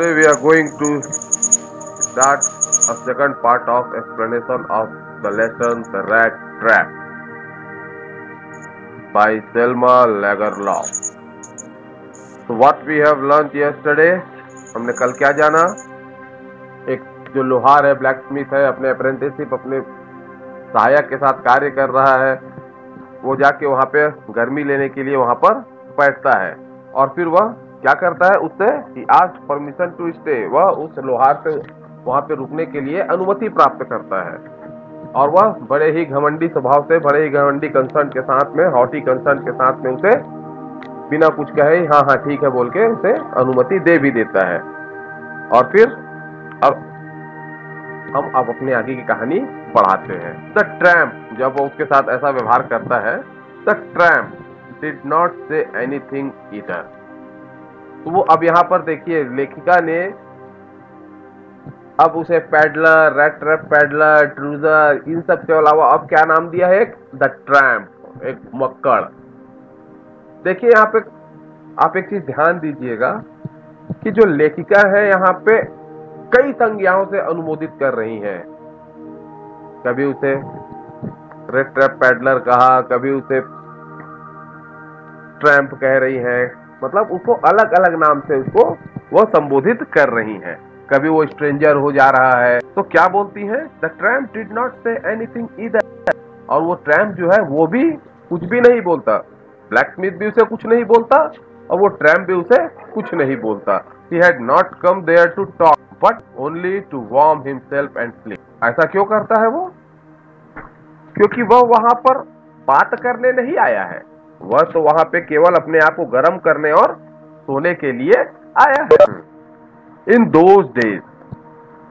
Today we are going to start a second part of explanation of the lesson The Rat Trap by Selma Lagerlof. So what we have learned yesterday, हमने कल क्या जाना? एक जो लोहार है, black Smith है, अपने अप्रेंटिसशिप अपने सहायक के साथ कार्य कर रहा है, वो जाके वहां पे गर्मी लेने के लिए वहां पर बैठता है और फिर वह क्या करता है, उससे ही आस्क्ड परमिशन टू स्टे, वह उस लोहार से वहां पे रुकने के लिए अनुमति प्राप्त करता है और वह बड़े ही घमंडी स्वभाव से, बड़े ही घमंडी कंसर्न के साथ में, हॉटी कंसर्न के साथ में उसे बिना कुछ कहे हाँ हाँ ठीक है बोल के उसे अनुमति दे भी देता है। और फिर अब हम अपने आगे की कहानी बढ़ाते हैं। द ट्रैम्प, जब वो उसके साथ ऐसा व्यवहार करता है, the tramp did not say anything either. तो वो अब यहाँ पर देखिए, लेखिका ने अब उसे पैडलर, रेड ट्रैप पैडलर, ट्रूजर, इन सब के अलावा अब क्या नाम दिया है? द ट्रैम्प, एक मक्कड़। देखिए यहाँ पे आप एक चीज ध्यान दीजिएगा कि जो लेखिका है यहाँ पे कई संज्ञाओं से अनुमोदित कर रही हैं। कभी उसे रेड ट्रैप पैडलर कहा, कभी उसे ट्रैम्प कह रही है, मतलब उसको अलग अलग नाम से उसको वो संबोधित कर रही हैं। कभी वो स्ट्रेंजर हो जा रहा है तो क्या बोलती है? The tramp did not say anything either. और वो ट्रैम्प जो है वो भी कुछ भी नहीं बोलता, ब्लैक स्मिथ भी उसे कुछ नहीं बोलता और वो ट्रैम्प भी उसे कुछ नहीं बोलता। He had not come there to talk, but only to warm himself and sleep. ऐसा क्यों करता है वो? क्योंकि वह वहां पर बात करने नहीं आया है, वह तो वहां पे केवल अपने आप को गर्म करने और सोने के लिए आया है। In those days,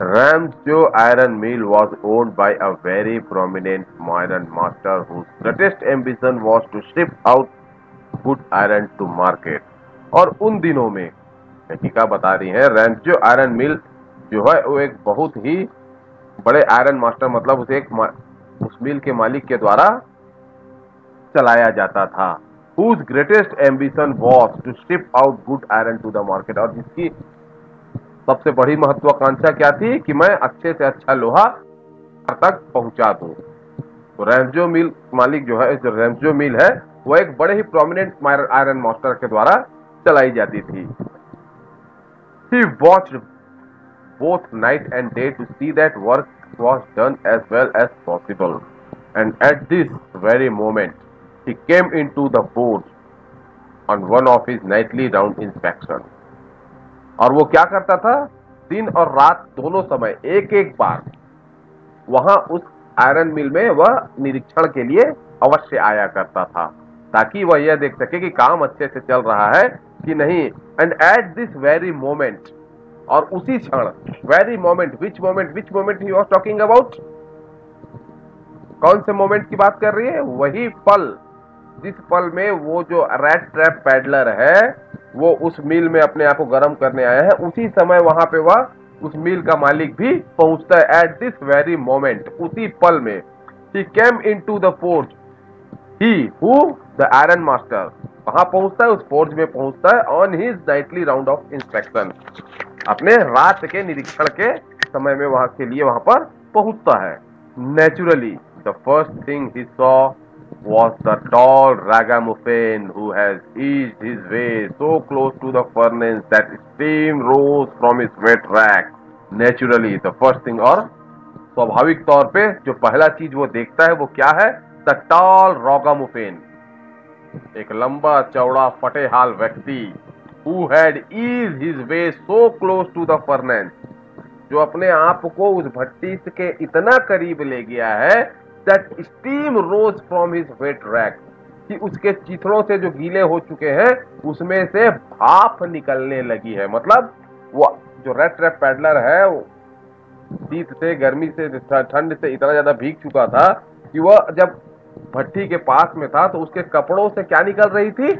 Ramsjo Iron Mill was owned by a very prominent iron master whose greatest ambition was to ship out good iron to market. और उन दिनों में लेखिका बता रही है, रैम्सजो आयरन मिल जो है वो एक बहुत ही बड़े आयरन मास्टर, मतलब उसे उस मिल के मालिक के द्वारा चलाया जाता था। Whose greatest ambition was to ship out good iron to the market, और जिसकी सबसे बड़ी महत्वाकांक्षा क्या थी कि मैं अच्छे से अच्छा लोहा तक पहुंचा दूं। तो रैम्सजो मिल मालिक जो है, जो रैम्सजो मिल है, वो एक बड़े ही प्रोमिनेंट आयरन मास्टर के द्वारा चलाई जाती थी। He watched both night and day to see that work was done as well as possible. And at this very moment, he came into the forge on one of his nightly round inspection. और वो क्या करता था? दिन और रात दोनों समय एक एक बार वहां उस आयरन मिल में वह निरीक्षण के लिए अवश्य आया करता था, ताकि वह यह देख सके कि काम अच्छे से चल रहा है कि नहीं। And at this very moment, और उसी क्षण, very moment, which moment he was talking about? कौन से मोमेंट की बात कर रही है? वही पल, जिस पल में वो जो रेड ट्रैप पैडलर है वो उस मिल में अपने आप को गर्म करने आया है, उसी समय वहां पे वह उस मिल का मालिक भी पहुंचता है। एट दिस वेरी मोमेंट, उसी पल में, he came into the forge, he who the iron master, कहां पहुंचता है? उस फोर्ज में पहुंचता है। On his Knightley round of inspection, अपने रात के निरीक्षण के समय में वहां के लिए वहां पर पहुंचता है। Naturally the first thing he saw was the tall ragamuffin who has eased his way so close to the furnace that steam rose from his wet rack. Naturally, the first thing, और स्वाभाविक तौर पे जो पहला चीज वो देखता है वो क्या है? The tall ragamuffin, एक लंबा चौड़ा फटेहाल व्यक्ति, who had eased his way so close to the furnace, जो अपने आप को उस भट्टी के इतना करीब ले गया है that steam rose from his wet rack, कि उसके चिथड़ों से जो गीले हो चुके हैं उसमें से भाप निकलने लगी है। मतलब वो जो रेड ट्रैप पैडलर है वो शीत से, गर्मी से, ठंड से इतना ज्यादा भीग चुका था कि वह जब भट्टी के पास में था तो उसके कपड़ों से क्या निकल रही थी?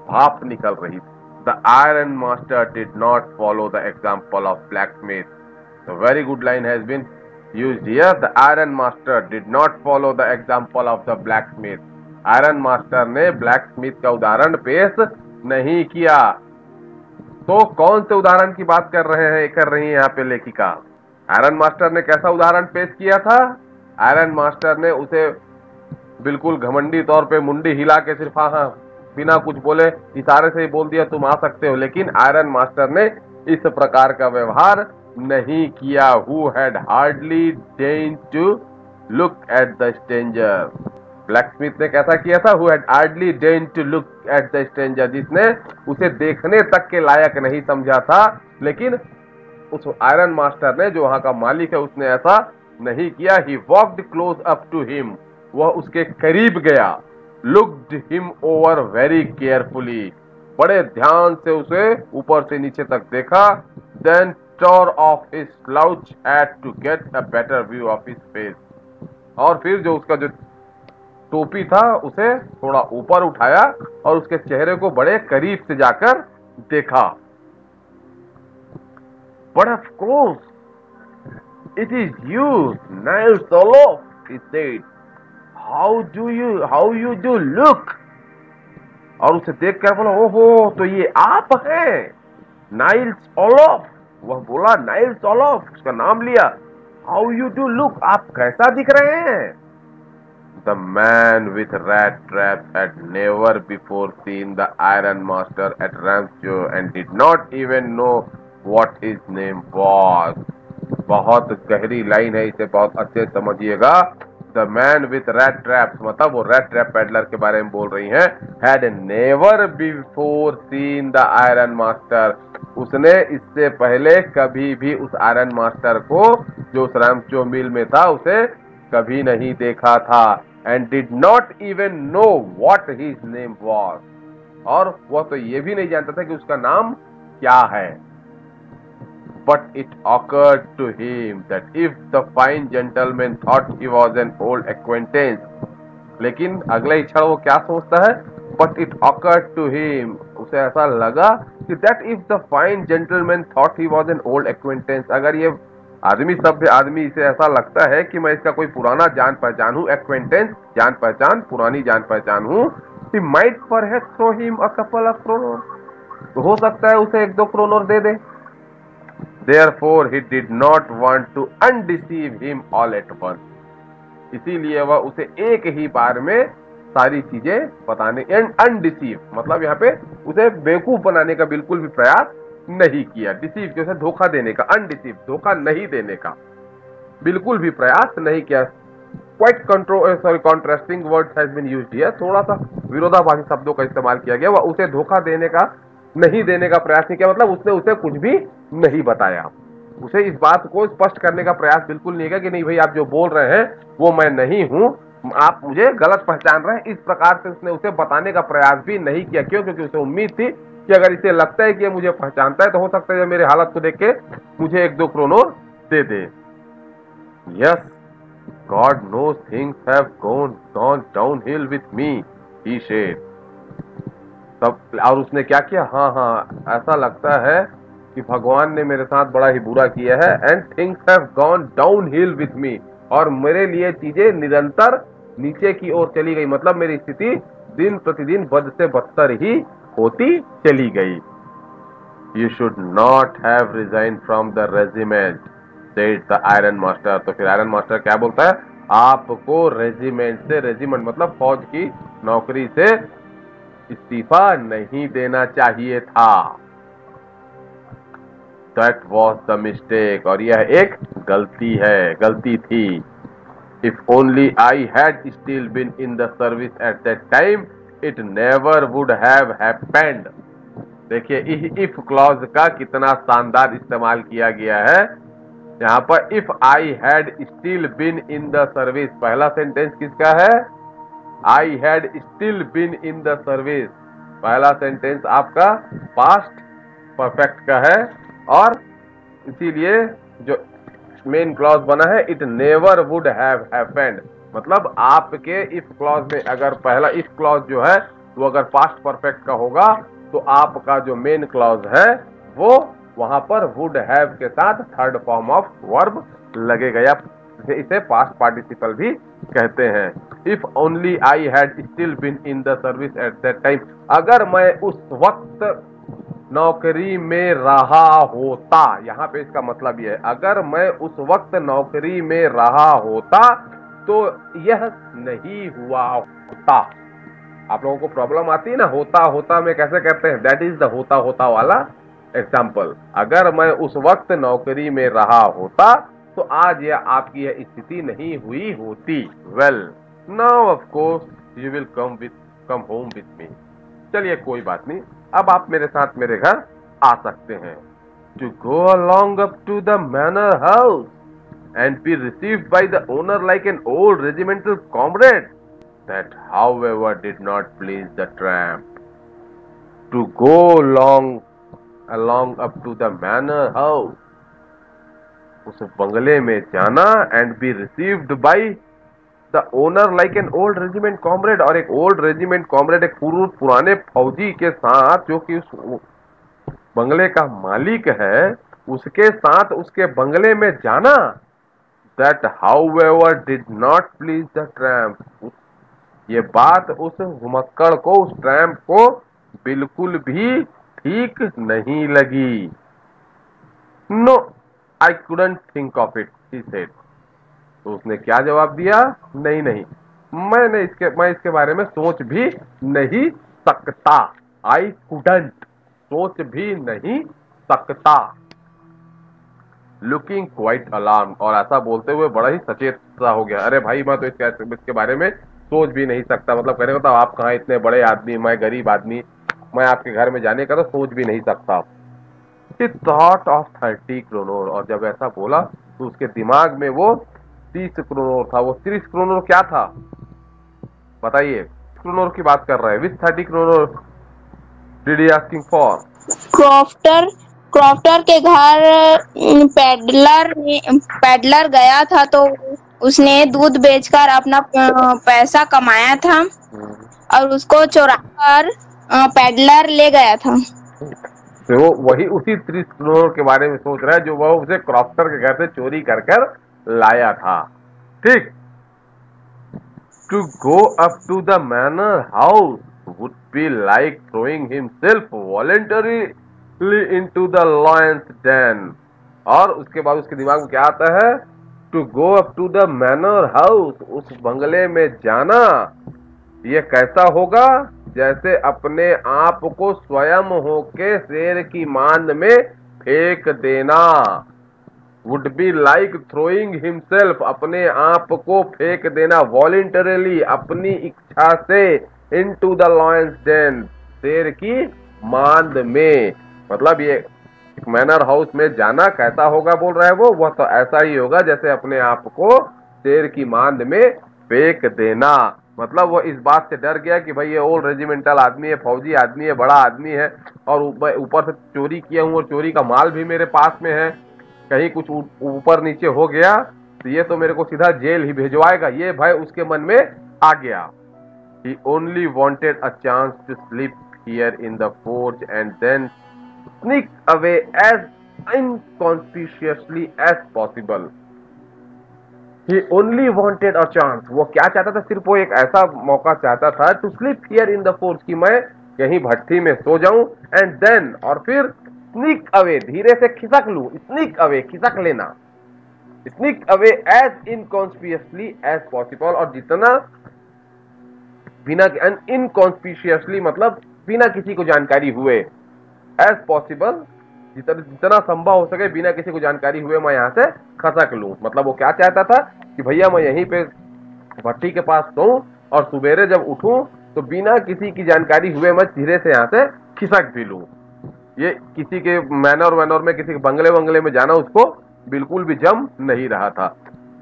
भाप निकल रही थी। The iron master did not follow the example of blacksmith. A very good line has been used here. The iron master did not follow the example of the blacksmith. Iron master ने black Smith का उदाहरण पेश नहीं किया। तो कौन से उदाहरण की बात कर रही है यहाँ पे लेखिका? आयरन मास्टर ने कैसा उदाहरण पेश किया था? आयरन मास्टर ने उसे बिल्कुल घमंडी तौर पे मुंडी हिला के सिर्फ हाँ हाँ बिना कुछ बोले इशारे से ही बोल दिया तुम आ सकते हो, लेकिन आयरन मास्टर ने इस प्रकार का व्यवहार नहीं किया। Who had hardly deigned to look at the stranger? Black Smith ने कैसा किया था? Who had hardly deigned to look at the stranger, जिसने उसे देखने तक के लायक नहीं समझा था, लेकिन उस आयरन मास्टर ने जो वहां का मालिक है उसने ऐसा नहीं किया। He walked close up to him, वह उसके करीब गया। Looked him over very carefully, बड़े ध्यान से उसे ऊपर से नीचे तक देखा। Then tore off his slouch hat to get a better view of his face, और फिर जो उसका जो टोपी था उसे थोड़ा ऊपर उठाया और उसके चेहरे को बड़े करीब से जाकर देखा। But of course, it is you, Niles Olof, he said. How you do look? और उसे देख कर बोला, ओहो तो ये आप हैं नाइल्स ओलोफ। वह बोला नाइल्स ओलोफ, उसका नाम लिया। हाउ यू डू लुक, आप कैसा दिख रहे हैं? The man with rat traps had never before seen the Iron Master at Ramsjo and did not even know what his name was. बहुत गहरी लाइन है, इसे बहुत अच्छे से समझिएगा। The man with rat traps, मतलब वो rat trap peddler के बारे में बोल रही हैं। Had never before seen the Iron Master, उसने इससे पहले कभी भी उस आयरन मास्टर को जो उस रामचो मिल में था उसे कभी नहीं देखा था। And did not even know what his name was, और वह तो ये भी नहीं जानता था कि उसका नाम क्या है। But it occurred to him that if the fine gentleman thought he was an old acquaintance, लेकिन अगले ही क्षण वो क्या सोचता है? But it occurred to him, उसे ऐसा लगा कि that if the fine gentleman thought he was an old acquaintance, अगर ये आदमी सभ्य आदमी इसे ऐसा लगता है कि मैं इसका कोई पुराना जान पहचान हूँ, एक्वेंटेंस जान पहचान, पुरानी जान पहचान हूँ, he might perhaps throw him a couple of kroner, तो हो सकता है उसे 1-2 kroner दे दे। Therefore he did not want to undeceive him all at once, इसीलिए वह उसे एक ही बार में सारी चीजें बताने, अनडिसीव मतलब यहाँ पे उसे बेवकूफ बनाने का बिल्कुल भी प्रयास नहीं किया। डिसीव जैसे धोखा देने का, अनडिसीव धोखा नहीं देने का बिल्कुल भी प्रयास नहीं किया। Quite contrasting words has been used here, थोड़ा सा विरोधाभासी शब्दों का इस्तेमाल किया गया। वह उसे धोखा देने का, नहीं देने का प्रयास नहीं किया, मतलब उसने उसे कुछ भी नहीं बताया। उसे इस बात को स्पष्ट करने का प्रयास बिल्कुल नहीं किया कि नहीं भाई आप जो बोल रहे हैं वो मैं नहीं हूं, आप मुझे गलत पहचान रहे हैं। इस प्रकार से उसने उसे बताने का प्रयास भी नहीं किया। क्यों? क्योंकि उसे उम्मीद थी कि अगर इसे लगता है कि ये मुझे पहचानता है तो हो सकता है मेरे हालत को देख के मुझे 1-2 kroner दे दे। Yes, God knows things have gone downhill with me, he said. तब और उसने क्या किया? हाँ, ऐसा लगता है कि भगवान ने मेरे साथ बड़ा ही बुरा किया है। And things have gone downhill with मी, और मेरे लिए चीजें निरंतर नीचे की ओर चली गई, मतलब मेरी स्थिति दिन प्रतिदिन बद से बदतर ही होती चली गई। You should not have resign from the regiment, said the iron master. तो फिर आयरन मास्टर क्या बोलता है? आपको रेजिमेंट से, रेजिमेंट मतलब फौज की नौकरी से इस्तीफा नहीं देना चाहिए था। That was the mistake, और यह एक गलती है, गलती थी। If only I had still been in the service at that time, it never would have happened. देखिए if clause का कितना शानदार इस्तेमाल किया गया है यहाँ पर। If I had still been in the service, पहला सेंटेंस किसका है? I had still been in the service, पहला सेंटेंस आपका पास्ट परफेक्ट का है, और इसीलिए जो मेन क्लॉज बना है it never would have happened, मतलब आपके इफ क्लॉज में अगर पहला इफ क्लॉज जो है वो अगर पास्ट परफेक्ट का होगा तो आपका जो मेन क्लॉज है वो वहां पर वुड हैव के साथ थर्ड फॉर्म ऑफ वर्ब लगेगा, या इसे पास्ट पार्टिसिपल भी कहते हैं। If only I had still been in the service at that time, अगर मैं उस वक्त नौकरी में रहा होता, यहाँ पे इसका मतलब यह है अगर मैं उस वक्त नौकरी में रहा होता तो यह नहीं हुआ होता। आप लोगों को प्रॉब्लम आती है ना, होता होता में कैसे कहते हैं, दैट इज द होता होता वाला एग्जाम्पल। अगर मैं उस वक्त नौकरी में रहा होता तो आज यह आपकी यह स्थिति नहीं हुई होती। Well now of course you will come home with me. चलिए कोई बात नहीं, अब आप मेरे साथ मेरे घर आ सकते हैं। To go along up to the manor house and be received by the owner like an old regimental comrade, that however did not please the tramp. To go along up to the manor house, उस बंगले में जाना and be received by the owner like an old regiment comrade, और एक old regiment comrade, एक पुराने फौजी के साथ जो कि उस बंगले का मालिक है उसके साथ उसके बंगले में जाना, that however did not please the tramp, ये बात उस घुमक्कड़ को, उस ट्रैम्प को बिल्कुल भी ठीक नहीं लगी। No I couldn't think of it, he said. तो उसने क्या जवाब दिया, नहीं नहीं, मैं इसके बारे में सोच भी नहीं सकता। आई कुडंट, सोच भी नहीं सकता। लुकिंग क्वाइट अलार्म, और ऐसा बोलते हुए बड़ा ही सचेत सा हो गया। अरे भाई मैं तो इसके बारे में सोच भी नहीं सकता, मतलब कहने का, आप कहाँ इतने बड़े आदमी, मैं गरीब आदमी, मैं आपके घर में जाने का तो सोच भी नहीं सकता। थॉट ऑफ 30 करोड़, और जब ऐसा बोला तो उसके दिमाग में वो 30 करोड़ था। वो 30 करोड़ क्या था बताइए, करोड़ की बात कर रहे हैं। विच 30 crore did he asking for? Crofter के घर पेडलर गया था तो उसने दूध बेचकर अपना पैसा कमाया था और उसको चुराकर पेडलर ले गया था। तो वो वही उसी 30 करोड़ के बारे में सोच रहा है जो वह उसे क्रॉफ्टर के घर से चोरी कर कर लाया था। ठीक। To go up to the manor house would be like throwing himself voluntarily into the lion's den, और उसके बाद उसके दिमाग में क्या आता है, to go up to the manor house, उस बंगले में जाना, ये कैसा होगा, जैसे अपने आप को स्वयं होके शेर की मांद में फेंक देना। Would be like throwing himself, अपने आप को फेंक देना, वॉलंटरली, अपनी इच्छा से, इनटू द लायंस डेन, शेर की मांद में। मतलब ये मैनर हाउस में जाना कैसा होगा बोल रहा है वो, वह तो ऐसा ही होगा जैसे अपने आप को शेर की मांद में फेंक देना। मतलब वो इस बात से डर गया कि भाई ये ओल्ड रेजिमेंटल आदमी है, फौजी आदमी है, बड़ा आदमी है, और ऊपर से चोरी किया हूं और चोरी का माल भी मेरे पास में है, कहीं कुछ ऊपर नीचे हो गया तो ये तो मेरे को सीधा जेल ही भिजवाएगा, ये भय उसके मन में आ गया। He only wanted a chance to sleep here in the forge and then sneak away as inconspicuously as possible. He only wanted a chance. वो क्या चाहता था, सिर्फ वो एक ऐसा मौका चाहता था, to sleep here in the forge, कि मैं यहीं भट्टी में सो जाऊं, and then, और फिर sneak away, धीरे से खिसक लूं, sneak away, खिसक लेना, sneak away as inconspicuously as possible, और जितना बिना, इनकॉन्स्पिशियसली मतलब बिना किसी को जानकारी हुए, एज पॉसिबल, जितना संभव हो सके बिना किसी को जानकारी हुए मैं यहाँ से खसक लूं। मतलब वो क्या चाहता था कि भैया मैं यहीं पे भट्टी के पास सोऊं और सुबेरे जब उठूं तो बिना किसी की जानकारी हुए मैं धीरे से यहाँ से खिसक भी लूं। ये किसी के मैनर में, किसी के बंगले में जाना उसको बिल्कुल भी जम नहीं रहा था।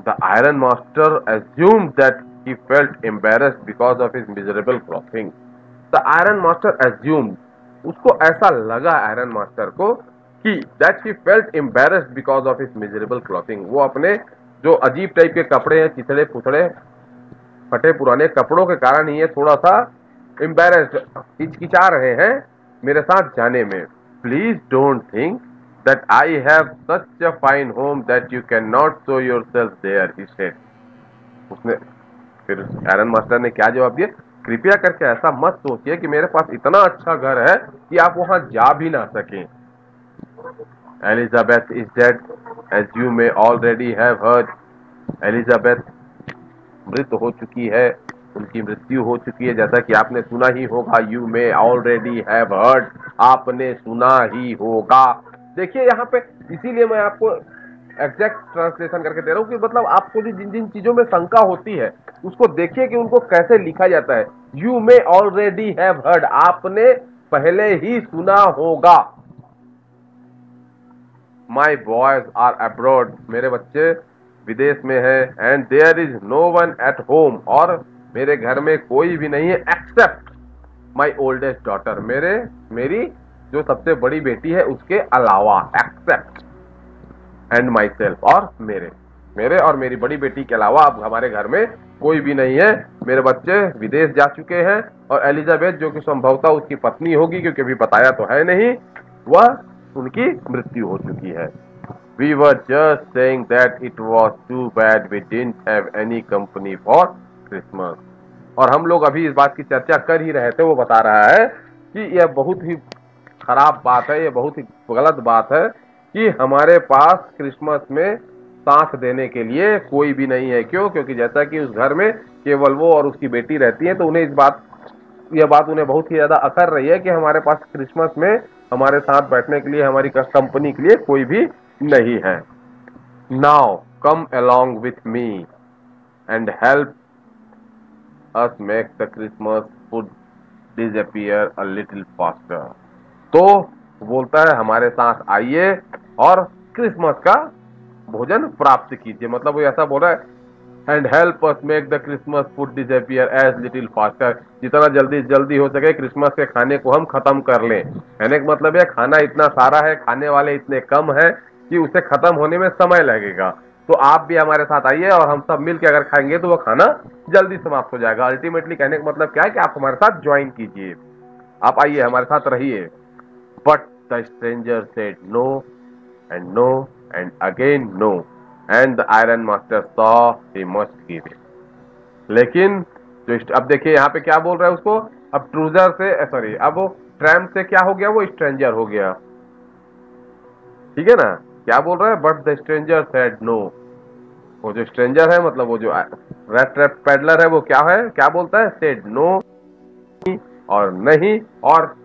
The iron master assumed that he felt embarrassed because of his miserable clothing. The iron master assumed, उसको ऐसा लगा आयरन मास्टर को कि that he felt embarrassed because of his miserable clothing, वो अपने जो अजीब टाइप के कपड़े हैं, चिथड़े पुथड़े फटे पुराने कपड़ों के कारण ही ये थोड़ा सा embarrassed, हिचकिचा रहे हैं मेरे साथ जाने में। Please don't think that I have such a fine home that you cannot show yourself there, he said. उसने फिर आयरन मास्टर ने क्या जवाब दिया, कृपया करके ऐसा मत सोचिए कि मेरे पास इतना अच्छा घर है कि आप वहां जा भी ना सकें। Elizabeth is dead as you may already have heard. Elizabeth मृत हो चुकी है, उनकी मृत्यु हो चुकी है, जैसा कि आपने सुना ही होगा। You may already have heard, आपने सुना ही होगा। देखिए यहाँ पे इसीलिए मैं आपको एग्जैक्ट ट्रांसलेशन करके दे रहा हूँ कि मतलब आपको जिन जिन चीजों में शंका होती है उसको देखिए कि उनको कैसे लिखा जाता है। You may already have heard, आपने पहले ही सुना होगा। माई बॉयज आर अब्रॉड, मेरे बच्चे विदेश में है। And there is no one at home, और मेरे घर में कोई भी नहीं है एक्सेप्ट माई ओल्डेस्ट डॉटर, मेरी जो सबसे बड़ी बेटी है उसके अलावा, एक्सेप्ट एंड माई सेल्फ, और मेरे और मेरी बड़ी बेटी के अलावा अब हमारे घर में कोई भी नहीं है। मेरे बच्चे विदेश जा चुके हैं, और एलिजाबेथ जो कि संभवतः उसकी पत्नी होगी क्योंकि अभी बताया तो है नहीं, वह उनकी मृत्यु हो चुकी है। We were just saying that it was too bad we didn't have any company for Christmas. और हम लोग अभी इस बात की चर्चा कर ही रहे थे। वो बता रहा है कि यह बहुत ही खराब बात है, यह बहुत ही गलत बात है कि हमारे पास क्रिसमस में साथ देने के लिए कोई भी नहीं है। क्यों? क्योंकि जैसा कि उस घर में केवल वो और उसकी बेटी रहती है, तो उन्हें यह बात उन्हें बहुत ही ज्यादा अखर रही है कि हमारे पास क्रिसमस में हमारे साथ बैठने के लिए, हमारी कंपनी के लिए कोई भी नहीं है। Now come along with me and help us make the Christmas food disappear a little faster. तो बोलता है हमारे साथ आइए और क्रिसमस का भोजन प्राप्त कीजिए। मतलब वो ऐसा बोल रहा है, and help us make the Christmas food disappear as little faster, जितना जल्दी हो सके क्रिसमस के खाने को हम खत्म कर लें। कहने का मतलब है खाना इतना सारा है, खाने वाले इतने कम है कि उसे खत्म होने में समय लगेगा। तो आप भी हमारे साथ आइए और हम सब मिलकर अगर खाएंगे तो वो खाना जल्दी समाप्त हो जाएगा। अल्टीमेटली कहने का मतलब क्या है कि आप हमारे साथ ज्वाइन कीजिए, आप आइए हमारे साथ रहिए। But the stranger said no and again no, and the iron master saw he must give it. लेकिन जो अब देखिए यहाँ पे क्या बोल रहा है उसको, अब ट्रूजर से सॉरी, अब वो ट्रैम्प से क्या हो गया, वो स्ट्रेंजर हो गया। ठीक है ना? क्या बोल रहा है? But the stranger said no. वो जो स्ट्रेंजर है मतलब वो जो रेड ट्रैप पैडलर है वो क्या है, क्या बोलता है? सेड नो, और नहीं, और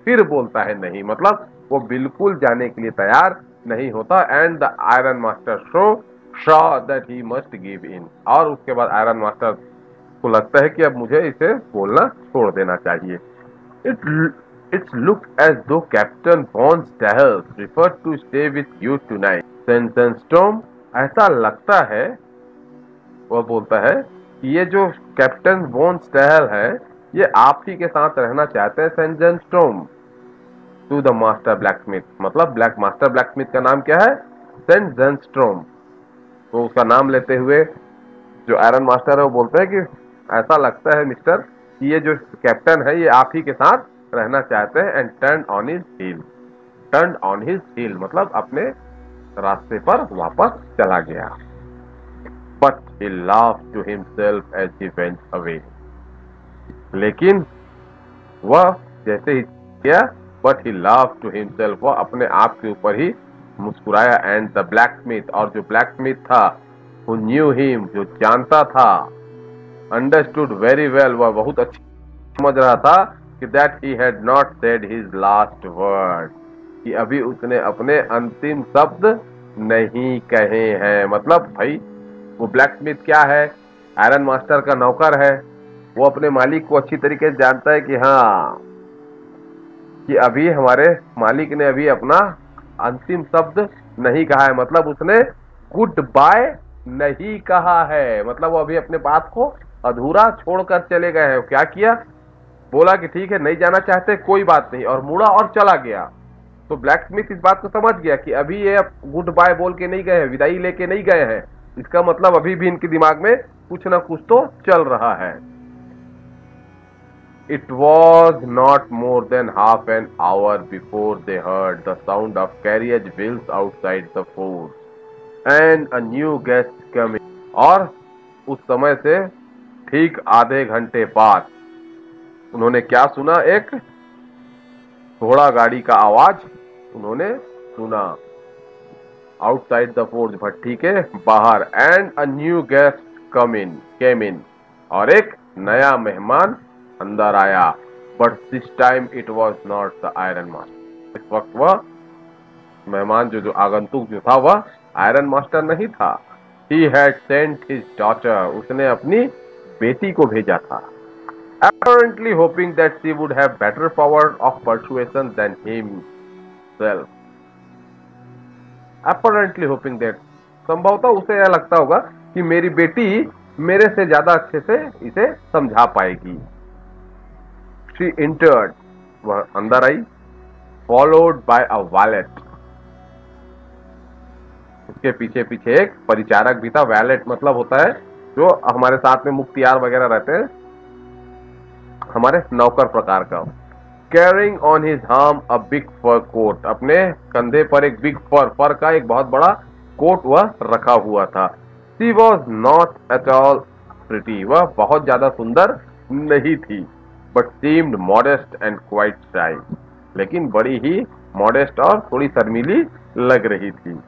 फिर बोलता है नहीं, मतलब वो बिल्कुल जाने के लिए तैयार नहीं होता। And the iron master Shaw that he must give in, और उसके बाद आयरन मास्टर को लगता है कि अब मुझे इसे बोलना छोड़ देना चाहिए। It looked as though Captain von Stahel preferred to stay with you tonight. Sandstorm, ऐसा लगता है, वह बोलता है कि ये जो कैप्टन वॉन स्टैहल है ये आप ही के साथ रहना चाहते हैं। Sandstorm to the master blacksmith, मतलब मास्टर ब्लैकस्मिथ का नाम क्या है? सैंडस्टॉर्म। तो उसका नाम लेते हुए जो आयरन मास्टर है वो बोलते हैं कि ऐसा लगता है मिस्टर कि ये जो कैप्टन है ये आप ही के साथ रहना चाहते हैं। And turn on his heel, मतलब अपने रास्ते पर वापस चला गया। But he laughed to himself as he went away. लेकिन वह जैसे ही किया, but he laughed to himself, वह अपने आप के ऊपर ही मुस्कुराया। एंड द ब्लैकस्मिथ, और जो ब्लैकस्मिथ था, who knew him, जो जानता था, understood very well, वह बहुत अच्छी समझ रहा था कि that he had not said his last word, कि अभी उसने अपने अंतिम शब्द नहीं कहे हैं। मतलब भाई वो ब्लैकस्मिथ क्या है? आयरन मास्टर का नौकर है। वो अपने मालिक को अच्छी तरीके से जानता है कि हाँ, कि अभी हमारे मालिक ने अभी अपना अंतिम शब्द नहीं कहा है, मतलब उसने गुड बाय नहीं कहा है। मतलब वो अभी अपने बात को अधूरा छोड़कर चले गए हैं। क्या किया? बोला कि ठीक है नहीं जाना चाहते कोई बात नहीं, और मुड़ा और चला गया। तो ब्लैकस्मिथ इस बात को समझ गया कि अभी ये गुड बाय बोल के नहीं गए हैं, विदाई लेके नहीं गए हैं। इसका मतलब अभी भी इनके दिमाग में कुछ ना कुछ तो चल रहा है। It was not more than half an hour before they heard the sound of carriage wheels outside the fort, and a new guest coming. और उस समय से ठीक आधे घंटे बाद उन्होंने क्या सुना? एक घोड़ा गाड़ी का आवाज उन्होंने सुना आउटसाइड द फोर्ज, भट्टी के बाहर। एंड अ न्यू गेस्ट केम इन, और एक नया मेहमान अंदर आया। But this time it was not the iron master. इस वक्त वह मेहमान जो आगंतुक जो था वह आयरन मास्टर नहीं था। He had sent his daughter, उसने अपनी बेटी को भेजा था। apparently hoping that she would have better power of persuasion than himself. apparently hoping that, संभवतः उसे यह लगता होगा कि मेरी बेटी मेरे से ज्यादा अच्छे से इसे समझा पाएगी। She entered, वह अंदर आई। followed by a valet, उसके पीछे पीछे एक परिचारक भी था। वैलेट मतलब होता है जो हमारे साथ में मुख्तियार वगैरह रहते हैं, हमारे नौकर प्रकार का। Carrying on his arm a big fur coat, अपने कंधे पर एक बिग फर का एक बहुत बड़ा कोट वह रखा हुआ था। She was not at all pretty, वह बहुत ज्यादा सुंदर नहीं थी। But seemed modest and quite शाई, लेकिन बड़ी ही मॉडेस्ट और थोड़ी शर्मीली लग रही थी।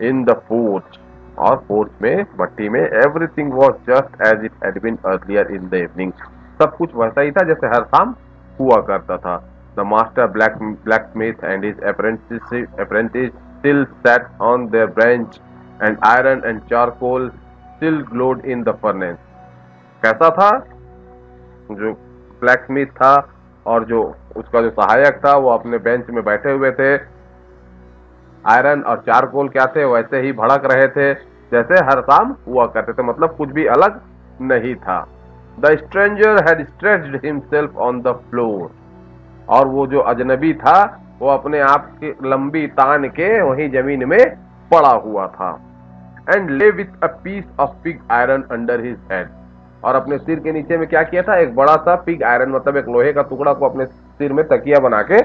इन द फोर्ज, और फोर्ज में, भट्टी में, everything was just as it had been earlier in the evening, सब कुछ वैसा ही था जैसे हर शाम हुआ करता था। The master blacksmith and his apprentice still sat on their bench, and iron and charcoal still glowed in the furnace. कैसा था? जो ब्लैकस्मिथ था और जो उसका जो सहायक था वो अपने बेंच में बैठे हुए थे। आयरन और चारकोल क्या थे? वैसे ही भड़क रहे थे जैसे हर शाम हुआ करते थे, मतलब कुछ भी अलग नहीं था। The stranger had stretched himself on the floor, और वो जो अजनबी था वो अपने आप की लंबी तान के वहीं जमीन में पड़ा हुआ था। And lay with a piece of pig iron under his head, और अपने सिर के नीचे में क्या किया था? एक बड़ा सा पिग आयरन मतलब एक लोहे का टुकड़ा को अपने सिर में तकिया बना के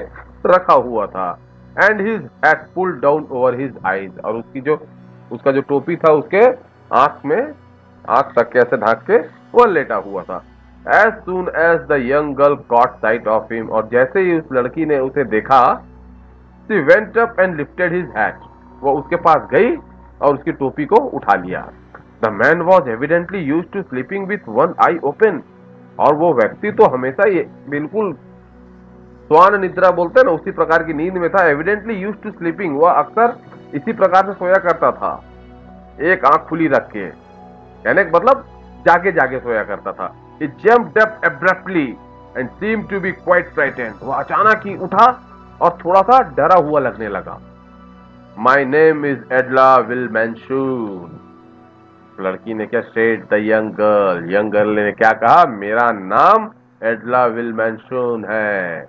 रखा हुआ था। And his hat pulled down over his eyes, और उसका जो टोपी था उसके आंख तकिया से ढक के वह लेटा हुआ था। As soon as the young girl caught sight of him, और जैसे ही उस लड़की ने उसे देखा, she went up and lifted his hat, वो उसके पास गई और उसकी टोपी को उठा लिया। The man was evidently used to sleeping with one eye open, और वो व्यक्ति तो हमेशा ये बिल्कुल स्वान निद्रा बोलते हैं ना, उसी प्रकार की नींद में था। Evidently used to sleeping, वह अक्सर इसी प्रकार से सोया करता था, एक आंख खुली रख के, यानी मतलब जागे जागे सोया करता था। He jumped up abruptly and seemed to be quite frightened, वह अचानक ही उठा और थोड़ा सा डरा हुआ लगने लगा। My name is Edla Wilmanshun, लड़की ने क्या said the young girl ने क्या कहा? मेरा नाम एडला विलमैनशून है।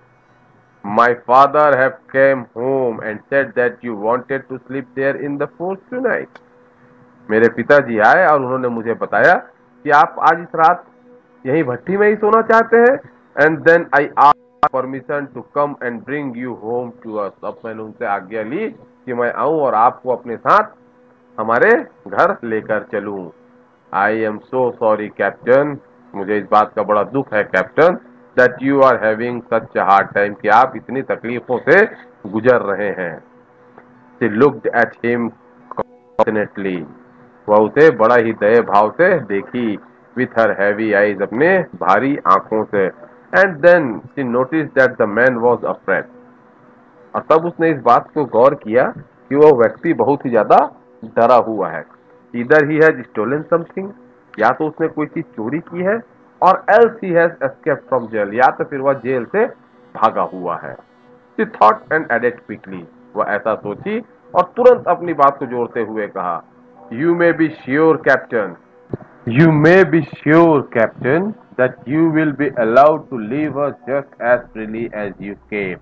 My father have came home and said that you wanted to sleep there in the forge tonight. मेरे पिताजी आए और उन्होंने मुझे बताया कि आप आज इस रात यही भट्टी में ही सोना चाहते हैं। And then I asked permission to come and bring you home to us. अब मैंने उनसे आज्ञा ली कि मैं आऊं और आपको अपने साथ हमारे घर लेकर चलूं। I am so sorry captain, मुझे इस बात का बड़ा दुख है captain, that you are having such a hard time, कि आप इतनी तकलीफों से गुजर रहे हैं। She looked at him compassionately, वह उसे बड़ा ही दया भाव से देखी, with her heavy eyes, अपने भारी आंखों से। And then she noticed that the man was afraid, और तब उसने इस बात को गौर किया कि वह व्यक्ति बहुत ही ज्यादा डरा हुआ है। Either he has stolen something, या तो उसने कोई चीज चोरी की है, और else he has escaped from jail, या तो फिर वह जेल से भागा हुआ है। She thought and added quickly, वह ऐसा सोची और तुरंत अपनी बात को जोड़ते हुए कहा, You may be sure, Captain. You may be sure, Captain, that you will be allowed to leave us just as freely as you came.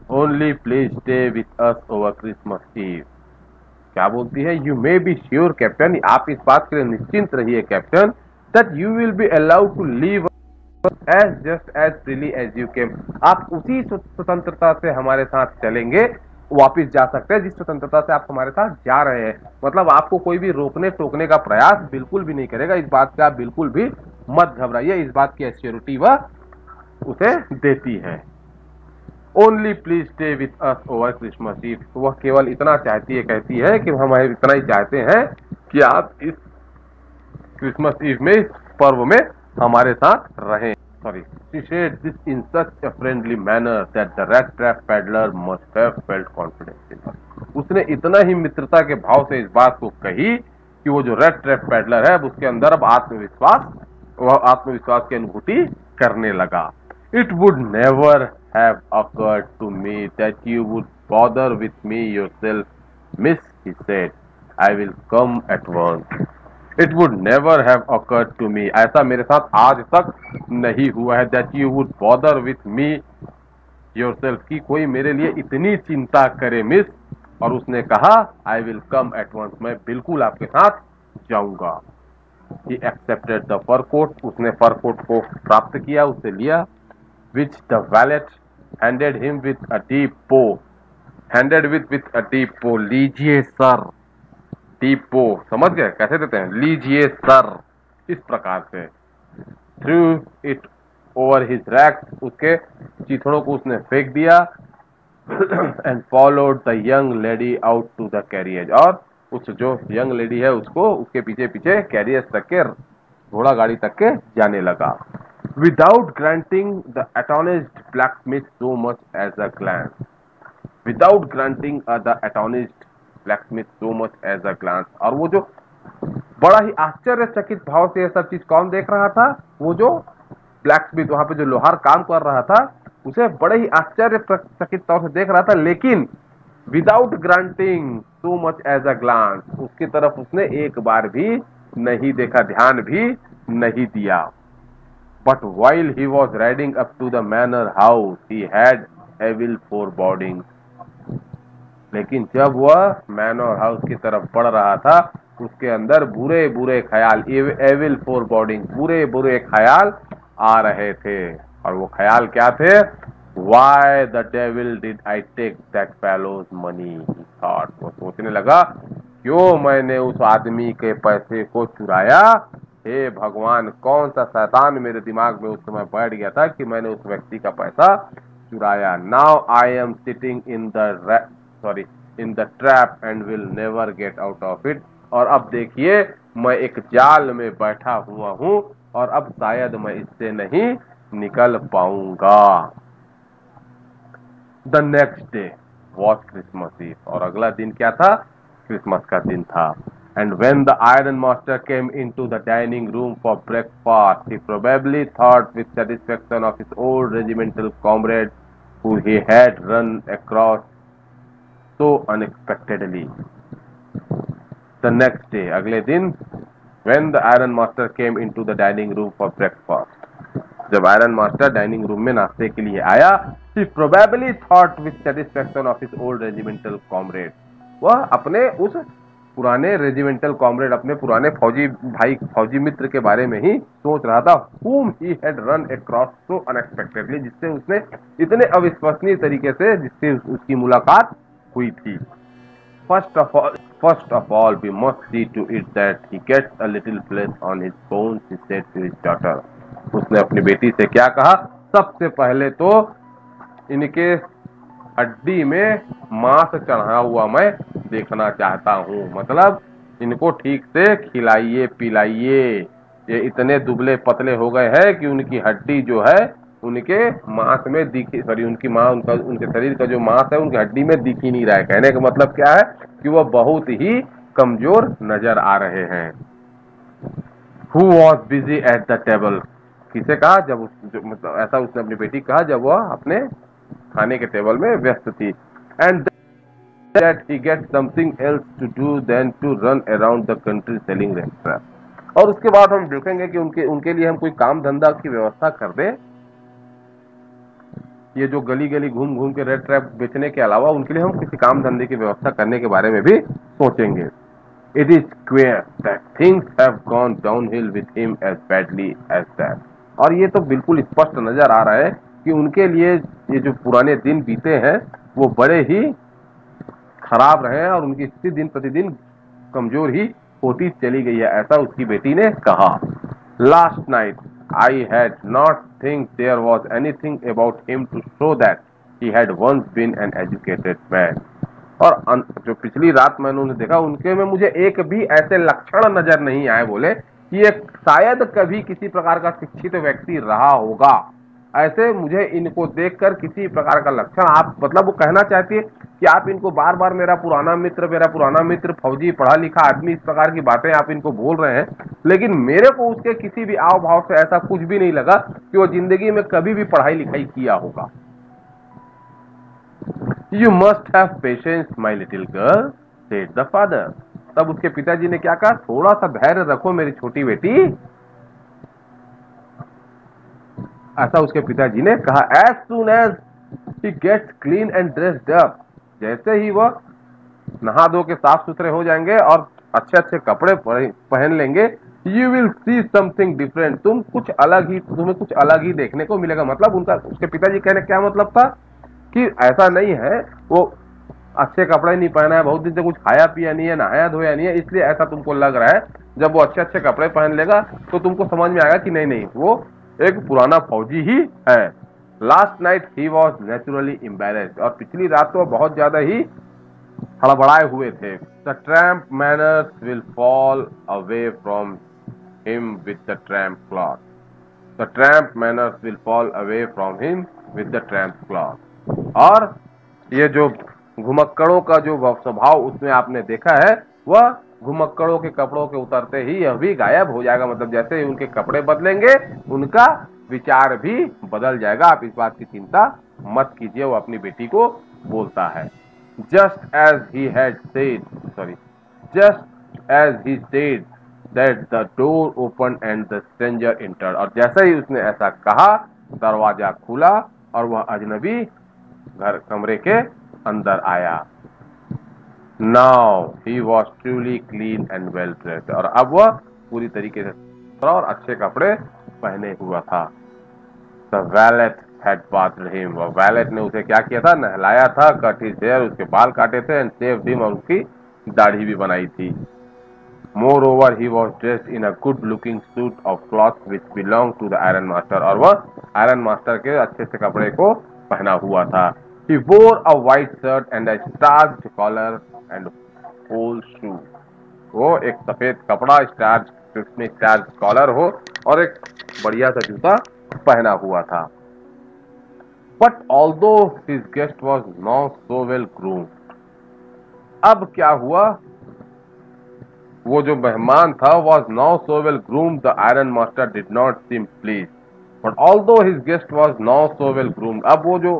Only please stay with us over Christmas Eve. क्या बोलती है? You may be sure, Captain. आप इस बात के लिए निश्चिंत रहिए captain, that you will be allowed to leave us just as freely as you came. आप उसी स्वतंत्रता से हमारे साथ चलेंगे, वापिस जा सकते हैं जिस स्वतंत्रता से आप हमारे साथ जा रहे हैं। मतलब आपको कोई भी रोकने टोकने का प्रयास बिल्कुल भी नहीं करेगा। इस बात से आप बिल्कुल भी मत घबराइए, इस बात की एश्योरिटी वह उसे देती है। Only please stay with us over Christmas Eve, वह केवल इतना चाहती है, कहती है कि हम इतना ही चाहते हैं कि आप इस क्रिसमस ईव में, इस पर्व में हमारे साथ रहें। Sorry, she said this in such a friendly manner that the rat trap peddler must have felt confidence in her. उसने इतना ही मित्रता के भाव से इस बात को कही कि वो जो रेड ट्रैप पैडलर है उसके अंदर अब वह आत्मविश्वास की अनुभूति करने लगा। It would never have occurred to me that you would bother with me yourself, miss, he said. I will come at once. It would never have occurred to me. ऐसा मेरे साथ आज तक नहीं हुआ है that you would bother with me yourself, कि कोई मेरे लिए इतनी चिंता करे मिस। और उसने कहा I will come at once, मैं बिल्कुल आपके साथ जाऊंगा। He accepted the fur coat, उसने फर कोट को प्राप्त किया, उसे लिया। Which the valet handed him with a deep bow, with a deep bow, लीजिए सर, डीप बो, समझ गए कैसे देते हैं, लीजिए सर, इस प्रकार से। Threw it over his rack, उसके चिथड़ों को उसने फेंक दिया। And followed the young lady out to the carriage, और उस जो यंग लेडी है उसको उसके पीछे पीछे कैरियज तक के, घोड़ा गाड़ी तक के जाने लगा। Without granting the astonished blacksmith so much as a glance, without granting the astonished blacksmith so much as a glance, और वो जो बड़ा ही आश्चर्यचकित भाव से ये सब चीज कौन देख रहा था, वो जो ब्लैकस्मिथ वहां पे जो लोहार काम कर रहा था उसे बड़े ही आश्चर्यचकित तौर से देख रहा था, लेकिन without granting so much as a glance, उसकी तरफ उसने एक बार भी नहीं देखा, ध्यान भी नहीं दिया। But while he was riding up to the manor house he had evil foreboding, लेकिन जब वह मैनर हाउस की तरफ बढ़ रहा था उसके अंदर बुरे बुरे ख्याल, एविल फोरबॉडिंग, बुरे बुरे ख्याल आ रहे थे। और वो ख्याल क्या थे? Why the devil did I take that fellow's money, he thought. वो सोचने लगा, क्यों मैंने उस आदमी के पैसे को चुराया? हे भगवान, कौन सा शैतान मेरे दिमाग में उस समय बैठ गया था कि मैंने उस व्यक्ति का पैसा चुराया। Now I am sitting in the trap and will never get out of it. और अब देखिए मैं एक जाल में बैठा हुआ हूँ और अब शायद मैं इससे नहीं निकल पाऊंगा। The next day was Christmas Eve, और अगला दिन क्या था? क्रिसमस का दिन था। And when the iron master came into the dining room for breakfast, he probably thought with satisfaction of his old regimental comrade who he had run across so unexpectedly. The next day, अगले दिन, when the iron master came into the dining room for breakfast, जब iron master dining room में नाश्ते के लिए आया, he probably thought with satisfaction of his old regimental comrade, वह अपने उस पुराने रेजिमेंटल कॉमरेड, अपने पुराने फौजी भाई, फौजी मित्र के बारे में ही सोच रहा था, whom he had run across so unexpectedly, जिससे उसने इतने अविश्वसनीय तरीके से जिससे उसकी मुलाकात हुई थी। First of all, we must see to it that he gets a little flesh on his bones, he said to his daughter. उसने अपनी बेटी से क्या कहा? सबसे पहले तो इनके हड्डी में मांस चढ़ा हुआ मैं देखना चाहता हूँ, मतलब इनको ठीक से खिलाइए पिलाइए। ये इतने दुबले पतले हो गए हैं कि उनकी हड्डी जो है उनके मांस में दिखी, उनके शरीर का जो मांस है उनकी हड्डी में दिख ही नहीं रहा है। कहने का मतलब क्या है कि वह बहुत ही कमजोर नजर आ रहे हैं। Who was busy at the table? किसे कहा? मतलब ऐसा उसने अपनी बेटी कहा जब वह अपने खाने के टेबल में व्यस्त थी। And that he gets something else to do than to run around the country selling rat trap. और उसके बाद हम देखेंगे कि उनके लिए हम कोई काम धंधा की व्यवस्था कर दें। ये जो गली गली घूम घूम के रेड ट्रैप बेचने के अलावा उनके लिए हम किसी काम धंधे की व्यवस्था करने के बारे में भी सोचेंगे। It is queer that things have gone downhill with him as badly as that. और ये तो बिल्कुल स्पष्ट नजर आ रहा है कि उनके लिए ये जो पुराने दिन बीते हैं वो बड़े ही खराब रहे हैं और उनकी स्थिति दिन प्रतिदिन कमजोर ही होती चली गई है, ऐसा उसकी बेटी ने कहा। Last night, I had not think there was anything about him to show that he had once been an educated man. और जो पिछली रात मैंने उन्हें देखा उनके में मुझे एक भी ऐसे लक्षण नजर नहीं आए बोले कि ये शायद कभी किसी प्रकार का शिक्षित व्यक्ति रहा होगा। ऐसे मुझे इनको देखकर किसी प्रकार का लक्षण, आप मतलब वो कहना चाहती है कि आप इनको बार बार मेरा पुराना मित्र फौजी पढ़ा लिखा आदमी, इस प्रकार की बातें आप इनको बोल रहे हैं, लेकिन मेरे को उसके किसी भी आव भाव से ऐसा कुछ भी नहीं लगा कि वो जिंदगी में कभी भी पढ़ाई लिखाई किया होगा। You must have patience, my little girl, said the father. तब उसके पिताजी ने क्या कहा, थोड़ा सा धैर्य रखो मेरी छोटी बेटी, ऐसा उसके पिताजी ने कहा। As soon as he gets clean and dressed up, जैसे ही वह नहा धो के साफ सुथरे हो जाएंगे और अच्छे अच्छे कपड़े पहन लेंगे, you will see something different, तुम्हें कुछ अलग ही देखने को मिलेगा। मतलब उनका, उसके पिताजी कहने क्या मतलब था कि ऐसा नहीं है वो अच्छे कपड़े नहीं पहना है, बहुत दिन से कुछ खाया पिया नहीं है, नहाया धोया नहीं है, इसलिए ऐसा तुमको लग रहा है। जब वो अच्छे अच्छे कपड़े पहन लेगा तो तुमको समझ में आएगा कि नहीं वो एक पुराना फौजी ही है। Last night he was naturally embarrassed, और पिछली रात तो बहुत ज्यादा ही हड़बड़ाए हुए थे। The tramp manners will fall away from him with the tramp cloth, the tramp manners will fall away from him with the tramp cloth. और ये जो घुमक्कड़ों का जो स्वभाव उसमें आपने देखा है, वह घुमक्कड़ों के कपड़ों के उतरते ही यह भी गायब हो जाएगा। मतलब जैसे ही उनके कपड़े बदलेंगे उनका विचार भी बदल जाएगा। आप इस बात की चिंता मत कीजिए, वो अपनी बेटी को बोलता है। Just as he said that the door open and the stranger entered, और जैसे ही उसने ऐसा कहा दरवाजा खुला और वह अजनबी कमरे के अंदर आया। Now he was truly clean and well dressed, और अब वह पूरी तरीके से और अच्छे कपड़े पहने हुआ था। The valet had bathed him, और valet ने उसे क्या किया था, नहलाया था, cut his hair, उसके बाल काटे थे, and shaved him, और उसकी दाढ़ी भी बनाई थी। Moreover, he was dressed in a good-looking suit of cloth which belonged to the iron master, और वह आयरन मास्टर के अच्छे से कपड़े को पहना हुआ था। He wore a white shirt and a starched collar and whole shoe, वो एक सफेद कपड़ा जिसमें स्टार्च कॉलर हो और एक बढ़िया सा जूता पहना हुआ था। But although his guest was not so well groomed, अब क्या हुआ, वो जो मेहमान था was not so well groomed, the iron master did not seem pleased. But although his guest was not so well groomed, अब वो जो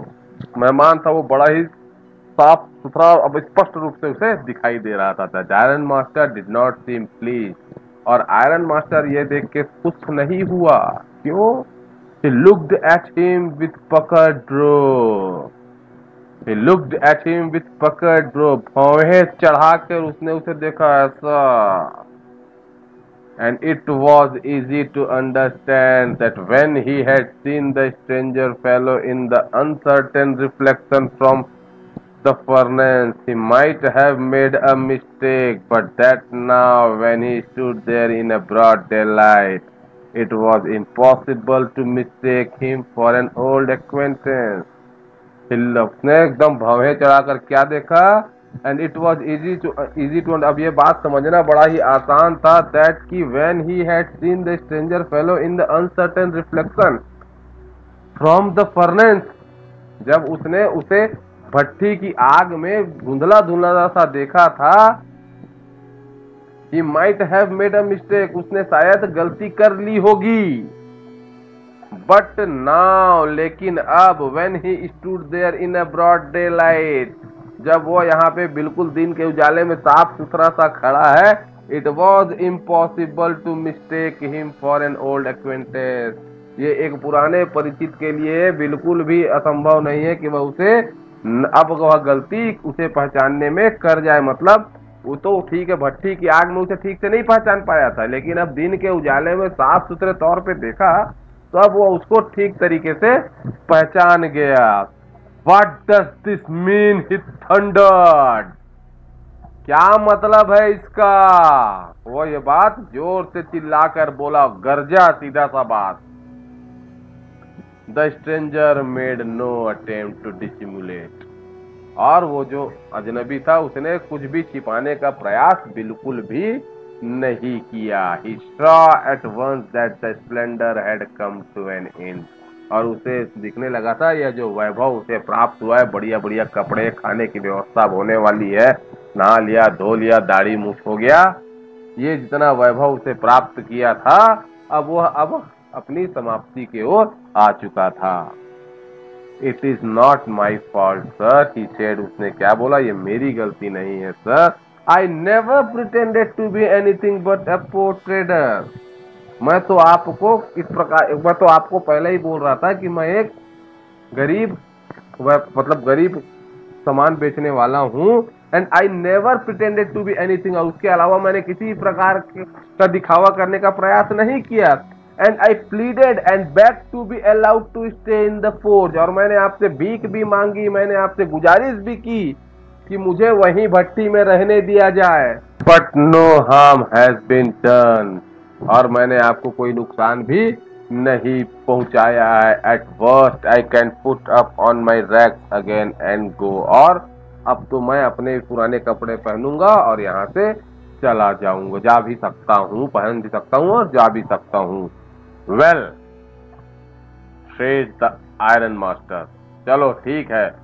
मेहमान था वो बड़ा ही साफ सुथरा अब स्पष्ट रूप से उसे दिखाई दे रहा था। The iron master did not seem pleased, और आयरन मास्टर ये देख के खुश नहीं हुआ। क्यों? He looked at him with puckered brow. He looked at him with puckered brow. भौहें चढ़ाकर उसने उसे देखा ऐसा। And it was easy to understand that when he had seen the stranger fellow in the uncertain reflection from the furnace, he might have made a mistake, but that now, when he stood there in a broad daylight, it was impossible to mistake him for an old acquaintance. उसने एकदम भवें चढ़ाकर क्या देखा, and it was easy to अब ये बात समझना बड़ा ही आसान था, that कि when he had seen the stranger fellow in the uncertain reflection from the furnace, जब उसने उसे भट्टी की आग में धुंधला धुंधला सा देखा था, he might have made a mistake, उसने शायद गलती कर ली होगी। But now, लेकिन अब when he stood there in a broad daylight, जब वो यहाँ पे बिल्कुल दिन के उजाले में साफ सुथरा सा खड़ा है, it was impossible to mistake him for an old acquaintance, ये एक पुराने परिचित के लिए बिल्कुल भी असंभव नहीं है कि वह उसे अब वह गलती उसे पहचानने में कर जाए। मतलब वो तो ठीक है, भट्टी की आग में उसे ठीक से नहीं पहचान पाया था, लेकिन अब दिन के उजाले में साफ सुथरे तौर पे देखा तो अब वो उसको ठीक तरीके से पहचान गया। What does this mean? He thundered. क्या मतलब है इसका? वो ये बात जोर से चिल्लाकर बोला, गरजा सीधा सा बात। The stranger made no attempt to dissimulate. और वो जो अजनबी था उसने कुछ भी छिपाने का प्रयास बिल्कुल भी नहीं किया। He saw at once that the splendor had come to an end। और उसे दिखने लगा था यह जो वैभव उसे प्राप्त हुआ है, बढ़िया बढ़िया कपड़े, खाने की व्यवस्था होने वाली है, नहा लिया, धो लिया, दाढ़ी मूछ हो गया, ये जितना वैभव उसे प्राप्त किया था अब वह अपनी समाप्ति की ओर आ चुका था। It is not my fault sir, he said. उसने क्या बोला, ये मेरी गलती नहीं है sir. I never pretended to be anything but a poor trader. मैं तो आपको पहले ही बोल रहा था कि मैं एक गरीब मतलब गरीब सामान बेचने वाला हूँ। And I never pretended to be anything, और उसके अलावा मैंने किसी प्रकार का दिखावा करने का प्रयास नहीं किया। And I pleaded and begged to be allowed to stay in the forge, और मैंने आपसे भीख भी मांगी, मैंने आपसे गुजारिश भी की कि मुझे वहीं भट्टी में रहने दिया जाए। But no harm has been done, और मैंने आपको कोई नुकसान भी नहीं पहुंचाया है। At worst I can put up on my racks again and go, और अब तो मैं अपने पुराने कपड़े पहनूंगा और यहाँ से चला जाऊंगा, जा भी सकता हूँ, पहन भी सकता हूँ और जा भी सकता हूँ। Well said the iron master. चलो ठीक है,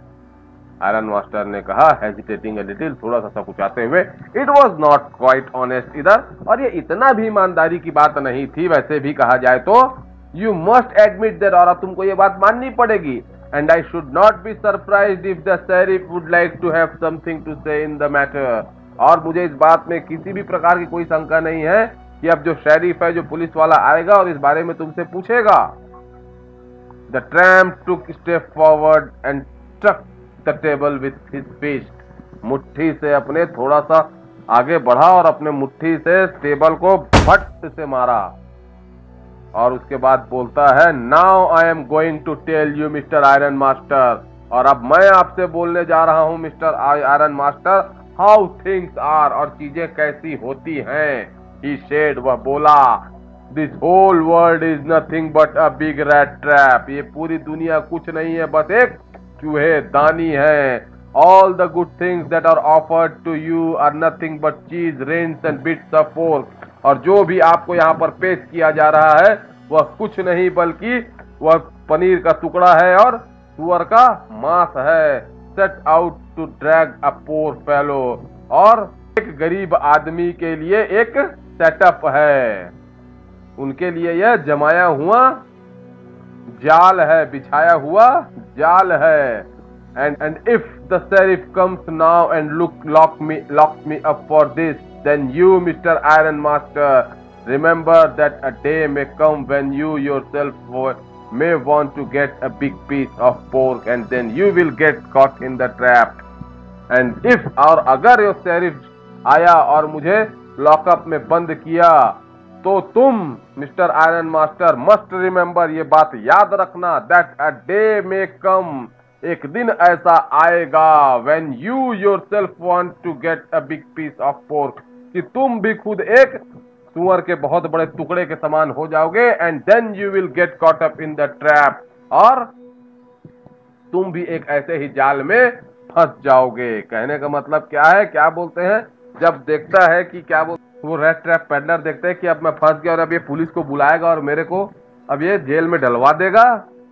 आयरन मास्टर ने कहा, हेजिटेटिंग लिटिल, थोड़ा सा सकुचाते हुए। It was not quite honest इधर, और ये इतना भी ईमानदारी की बात नहीं थी वैसे भी कहा जाए तो। यू मस्ट एडमिट दैट, और तुमको ये बात माननी पड़ेगी। And I should not be surprised if the sheriff would like to have something to say in the matter, और मुझे इस बात में किसी भी प्रकार की कोई शंका नहीं है कि अब जो शेरिफ है, जो पुलिस वाला आएगा और इस बारे में तुमसे पूछेगा। The tramp took step forward and struck the table with his fist. मुट्ठी से अपने थोड़ा सा आगे बढ़ा और अपने मुट्ठी से टेबल को फट से मारा, और उसके बाद बोलता है, now I am going to tell you mister iron master, और अब मैं आपसे बोलने जा रहा हूं mister iron master, how things are, और चीजें कैसी होती हैं। ही सेड, वह बोला, this whole world is nothing but a big rat trap, ये पूरी दुनिया कुछ नहीं है बस एक चूहे दानी है। All the good things that are offered to you are nothing but cheese, rinds and bits of pork, और जो भी आपको यहाँ पर पेश किया जा रहा है वह कुछ नहीं बल्कि वह पनीर का टुकड़ा है और सुअर का मांस है। Set out to drag a poor fellow, और एक गरीब आदमी के लिए एक सेटअप है, उनके लिए यह जमाया हुआ जाल है, बिछाया हुआ जाल है। And if the sheriff comes now and lock me up for this, then you Mr. Iron Master remember that a day may come when you yourself may want to get a big piece of pork and then you will get caught in the trap। and if, और अगर ये sheriff आया और मुझे lockup में बंद किया तो तुम mister iron master must remember, ये बात याद रखना, दैट अ डे मे कम, एक दिन ऐसा आएगा, when you yourself want to get a big piece of pork, कि तुम भी खुद एक सुअर के बहुत बड़े टुकड़े के समान हो जाओगे। And then you will get caught up in the trap, और तुम भी एक ऐसे ही जाल में फंस जाओगे। कहने का मतलब क्या है, क्या बोलते हैं, जब देखता है कि क्या वो रेड ट्रैप पेडलर देखते हैं कि अब मैं फंस गया और अब ये पुलिस को बुलाएगा और मेरे को अब ये जेल में डलवा देगा,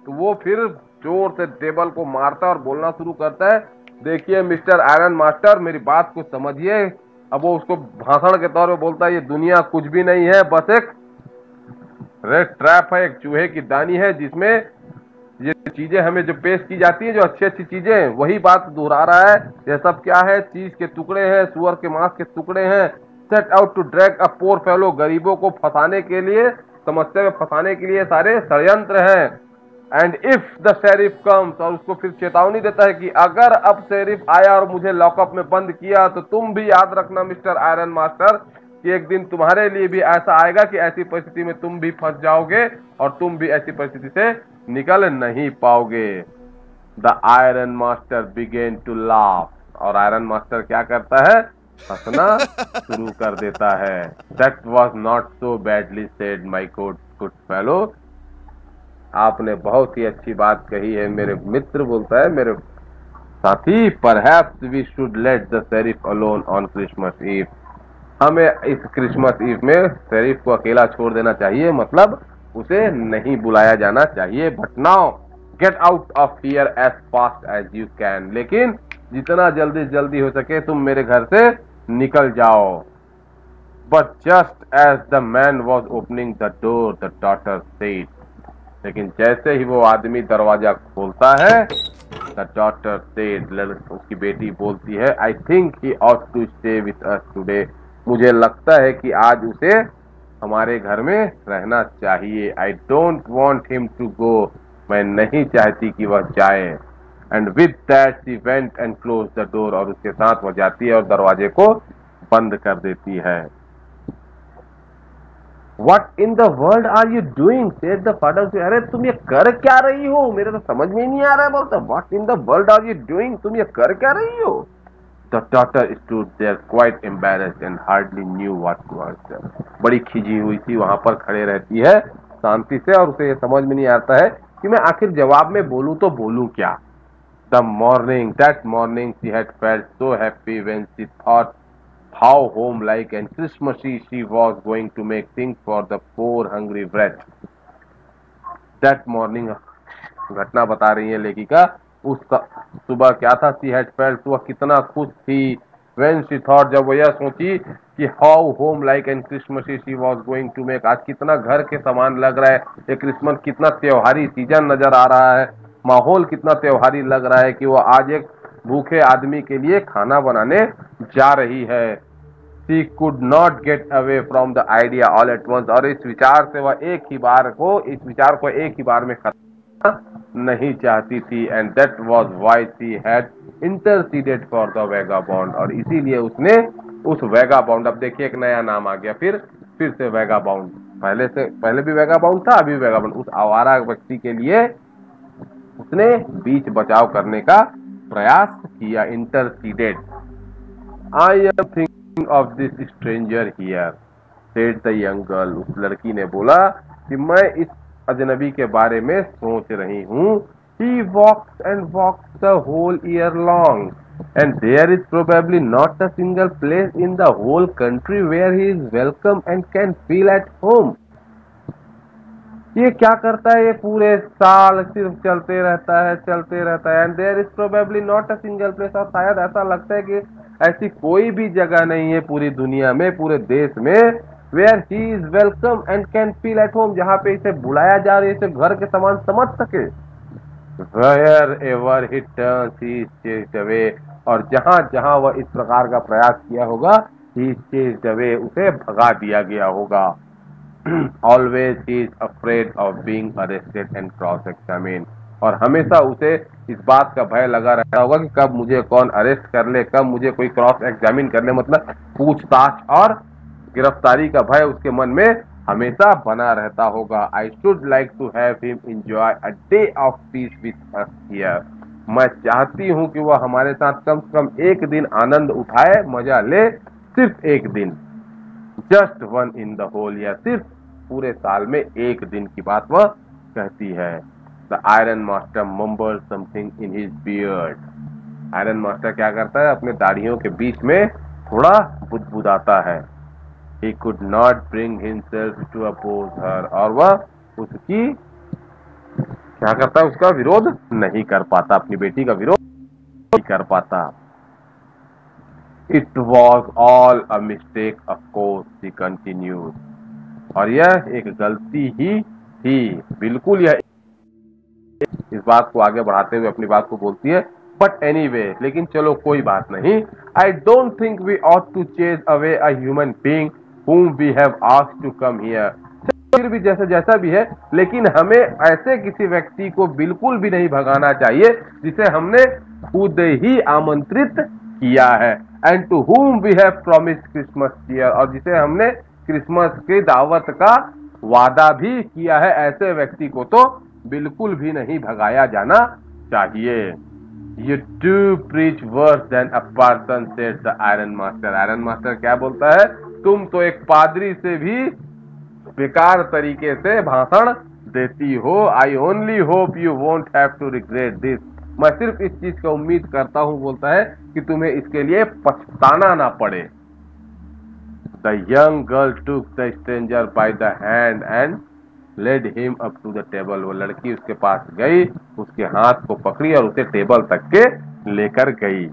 तो वो फिर जोर से टेबल को मारता है और बोलना शुरू करता है, देखिए मिस्टर आयरन मास्टर मेरी बात को समझिए। अब वो उसको भाषण के तौर पे बोलता है, ये दुनिया कुछ भी नहीं है, बस एक रेड ट्रैप है, एक चूहे की दानी है, जिसमें ये चीजें हमें जो पेश की जाती है, जो अच्छी अच्छी चीजें, वही बात दोहरा रहा है। यह सब क्या है, चीज के टुकड़े हैं, सुअर के मांस के टुकड़े हैं। Set out to drag a poor fellow, गरीबों को फंसाने के लिए, समस्या में फंसाने के लिए सारे षड्यंत्र हैं। And if the sheriff comes, और उसको फिर चेतावनी देता है कि अगर अब शेरिफ आया और मुझे लॉकअप में बंद किया तो तुम भी याद रखना मिस्टर आयरन मास्टर कि एक दिन तुम्हारे लिए भी ऐसा आएगा कि ऐसी परिस्थिति में तुम भी फंस जाओगे और तुम भी ऐसी परिस्थिति से निकल नहीं पाओगे। The iron master began to laugh, और आयरन मास्टर क्या करता है, हंसना शुरू कर देता है। That was not so badly said my good fellow, आपने बहुत ही अच्छी बात कही है। मेरे मित्र बोलता है, मेरे साथी, perhaps we should let the sheriff alone on Christmas Eve. हमें इस क्रिसमस ईव में शेरिफ को अकेला छोड़ देना चाहिए, मतलब उसे नहीं बुलाया जाना चाहिए। But now get out of here as fast as you can. लेकिन जितना जल्दी जल्दी हो सके तुम मेरे घर से निकल जाओ। But just as the man was opening the door the daughter said. लेकिन जैसे ही वो आदमी दरवाजा खोलता है, द डॉटर सेड, उसकी बेटी बोलती है, I think he ought to stay with us today. मुझे लगता है कि आज उसे हमारे घर में रहना चाहिए। I don't want him to go. मैं नहीं चाहती कि वह जाए। And with that she went and close the door. और उसके साथ वह जाती है और दरवाजे को बंद कर देती है। What in the world are you doing? said the father. अरे तुम ये कर क्या रही हो? मेरे तो समझ में ही नहीं आ रहा है। बोलता, What in the world are you doing? तुम ये कर क्या रही हो? The daughter stood there quite embarrassed and hardly knew what to answer. बड़ी खिजी हुई थी, वहां पर खड़े रहती है शांति से, और उसे ये समझ में नहीं आता है कि मैं आखिर जवाब में बोलूं तो बोलूं क्या। The morning, that morning she had felt so happy when she thought how home-like and Christmassy she was going to make things for the poor hungry wretch. That morning, घटना बता रही है लेखिका, उस सुबह क्या था। सी हैड फेल्ट, वह कितना खुश थी। When she thought, जब वह यह सोची कि how home-like and Christmassy she was going to make, आज कितना घर के समान लग रहा है। ये क्रिसमस कितना त्योहारी सीजन नजर आ रहा है, माहौल कितना त्योहारी लग रहा है कि वह आज एक भूखे आदमी के लिए खाना बनाने जा रही है। She could not get away from the idea all at once. और इस विचार से वह इस विचार को एक ही बार में खत्म नहीं चाहती थी। And that was why she had interceded for the vagabond. और इसीलिए उसने उस वैगाबाउंड, अब देखिए एक नया नाम आ गया फिर से वैगाबाउंड। पहले भी वैगाबाउंड था, अभी वैगाबाउंड। उस आवारा व्यक्ति के लिए उसने बीच बचाव करने का प्रयास किया। Interceded. I am thinking of this stranger here, said the young girl. उस लड़की ने बोला कि मैं इस अजनबी के बारे में सोच रही हूँ। He walks and walks the whole year long and there is probably not a single place in the whole country where he is welcome and can feel at home. ये क्या करता है? ये पूरे साल सिर्फ चलते रहता है। And there is probably not a single place, और शायद ऐसा लगता है कि ऐसी कोई भी जगह नहीं है पूरी दुनिया में, पूरे देश में, where he is welcome and can feel at home, जहाँ पे इसे बुलाया जा रहा है, इसे घर के समान समझ सके। Wherever he turns, he is chased away. और जहां जहां वह इस प्रकार का प्रयास किया होगा, he is chased away, उसे भगा दिया गया होगा। Always he is afraid of being arrested and cross-examined. और हमेशा उसे इस बात का भय लगा रहता होगा कि कब मुझे कौन अरेस्ट कर ले, कब मुझे कोई क्रॉस एग्जामिन कर ले, मतलब पूछताछ और गिरफ्तारी का भय उसके मन में हमेशा बना रहता होगा। I should like to have him enjoy a day of peace with us here. मैं चाहती हूं कि वह हमारे साथ कम से कम एक दिन आनंद उठाए, मजा ले, सिर्फ एक दिन। Just one in the whole year, सिर्फ पूरे साल में एक दिन की बात वह कहती है। The iron master mumble something in his beard. Iron master क्या करता है? अपने दाढ़ियों के बीच में थोड़ा बुदबुदाता है। He could not bring himself to oppose her, और वह उसकी क्या करता है? उसका विरोध नहीं कर पाता, अपनी बेटी का विरोध नहीं कर पाता। It was all a mistake, of course, he continued. और यह एक गलती ही थी, बिल्कुल। यह इस बात को आगे बढ़ाते हुए अपनी बात को बोलती है। But anyway, लेकिन चलो कोई बात नहीं। I don't think we ought to chase away a human being whom we have asked to come here. फिर भी जैसा भी है, लेकिन हमें ऐसे किसी व्यक्ति को बिल्कुल भी नहीं भगाना चाहिए जिसे हमने खुद ही आमंत्रित किया है। And to whom we have promised Christmas cheer, और जिसे हमने क्रिसमस की दावत का वादा भी किया है, ऐसे व्यक्ति को तो बिल्कुल भी नहीं भगाया जाना चाहिए। You do preach worse than a parson, said the iron master. Iron master क्या बोलता है? तुम तो एक पादरी से भी बेकार तरीके से भाषण देती हो। I only hope you won't have to regret this. मैं सिर्फ इस चीज का उम्मीद करता हूं, बोलता है, कि तुम्हें इसके लिए पछताना ना पड़े। The young girl took the stranger by the hand and led him up to the table. वो लड़की उसके पास गई, उसके हाथ को पकड़ी और उसे टेबल तक के लेकर गई।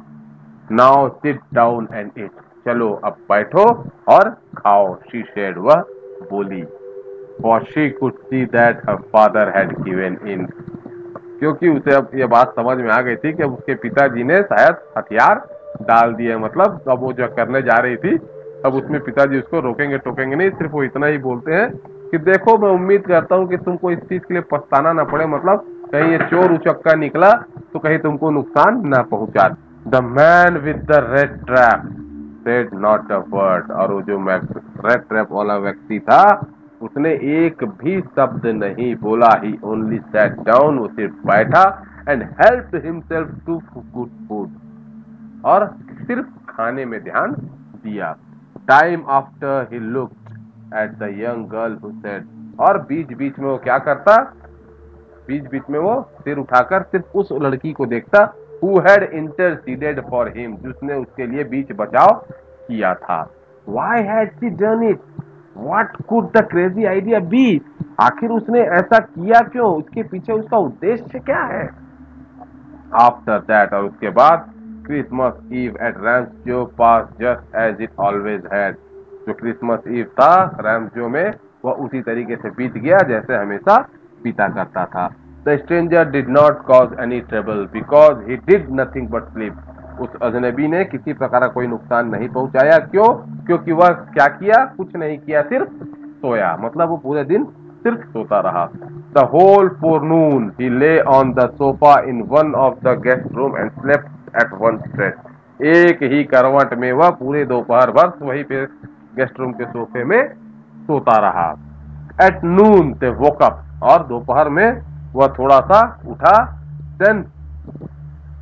Now sit down and eat. चलो अब बैठो और खाओ, शी सेड, वह बोली। For she could see that her father had given in। क्योंकि उसे अब यह बात समझ में आ गई थी कि अब उसके पिताजी ने शायद हथियार डाल दिए। मतलब अब वो जो करने जा रही थी, अब उसमें पिताजी उसको रोकेंगे टोकेंगे नहीं, सिर्फ वो इतना ही बोलते हैं कि देखो मैं उम्मीद करता हूँ कि तुमको इस चीज के लिए पछताना ना पड़े। मतलब कहीं ये चोर उचक्का निकला तो कहीं तुमको नुकसान ना पहुंचा। The man with the red trap said not a word. और वो जो रेड ट्रैप वाला व्यक्ति था, उसने एक भी शब्द नहीं बोला। He only sat down. वो सिर्फ बैठा and helped himself to good food. और सिर्फ खाने में ध्यान दिया। Time after he looked at the young girl who said. और बीच बीच में वो क्या करता, बीच बीच में वो सिर उठाकर सिर्फ उस लड़की को देखता who had interceded for him, जिसने उसके लिए बीच बचाव किया था। Why had she done it? What could the crazy idea be? आखिर उसने ऐसा किया क्यों? उसके पीछे उसका उद्देश्य क्या है? After that, और उसके बाद, Christmas Eve at Ramsjo passed just as it always had. जो क्रिसमस ईव था रैम्सजो में, वह उसी तरीके से बीत गया जैसे हमेशा बीता करता था। The stranger did not cause any trouble because he did nothing but sleep। उस अजनबी ने किसी प्रकार का कोई नुकसान नहीं पहुंचाया। क्यों? क्योंकि वह क्या किया? कुछ नहीं किया, सिर्फ सोया। मतलब वो पूरे दिन सिर्फ सोता रहा। द होल फोरनून ही ले on the sofa in one of the guest room and slept at one stretch. एक ही करवट में वह पूरे दोपहर भर वहीं पे गेस्ट रूम के सोफे में सोता रहा। At noon they woke up. और दोपहर में वह थोड़ा सा उठा। Then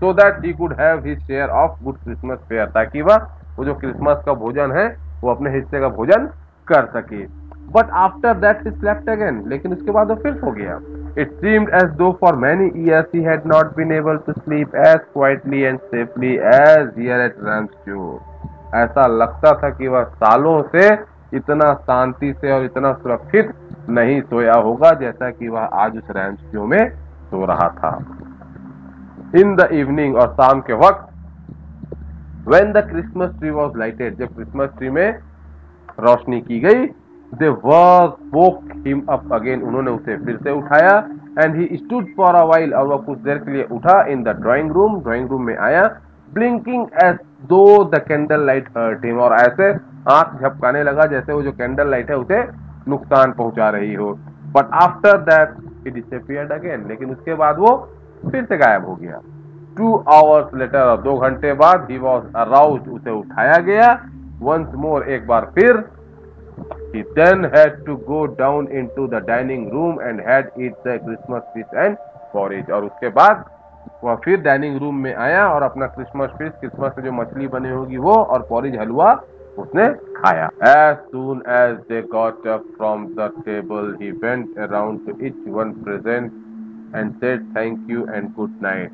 so that he could have his share of good Christmas fare। ताकि वह वो जो क्रिसमस का भोजन है वो अपने हिस्से का भोजन कर सके। But after that he slept again। लेकिन उसके बाद वो फिर सो गया। It seemed as though for many years he had not been able to sleep as quietly and safely as here at Ramsjo। ऐसा लगता था कि वह सालों से इतना शांति से और इतना सुरक्षित नहीं सोया होगा जैसा कि वह आज उस रैम्सजो में सो रहा था। इन द इवनिंग, और शाम के वक्त, when the Christmas tree was lighted, जब क्रिसमस ट्री में रोशनी की गई, they woke him up again। उन्होंने उसे फिर से उठाया। and he stood for a while, और वह कुछ देर के लिए उठा। in the drawing room में आया। blinking as though the candle light hurt him। और ऐसे आंख झपकाने लगा जैसे वो जो कैंडल लाइट है उसे नुकसान पहुंचा रही हो। but after that he disappeared again। लेकिन उसके बाद वो फिर से गायब हो गया। 2 hours later, 2 घंटे बाद, he was aroused। उसे उठाया गया। once more, एक बार फिर। he then had to go down into the dining room and had eat the Christmas fish and porridge। और उसके बाद वह फिर डाइनिंग रूम में आया और अपना क्रिसमस फिश, क्रिसमस से जो मछली बनी होगी वो, और पॉरिज हलवा उसने खाया। As soon as they got up from the table, he went around to each one present and said thank you and good night।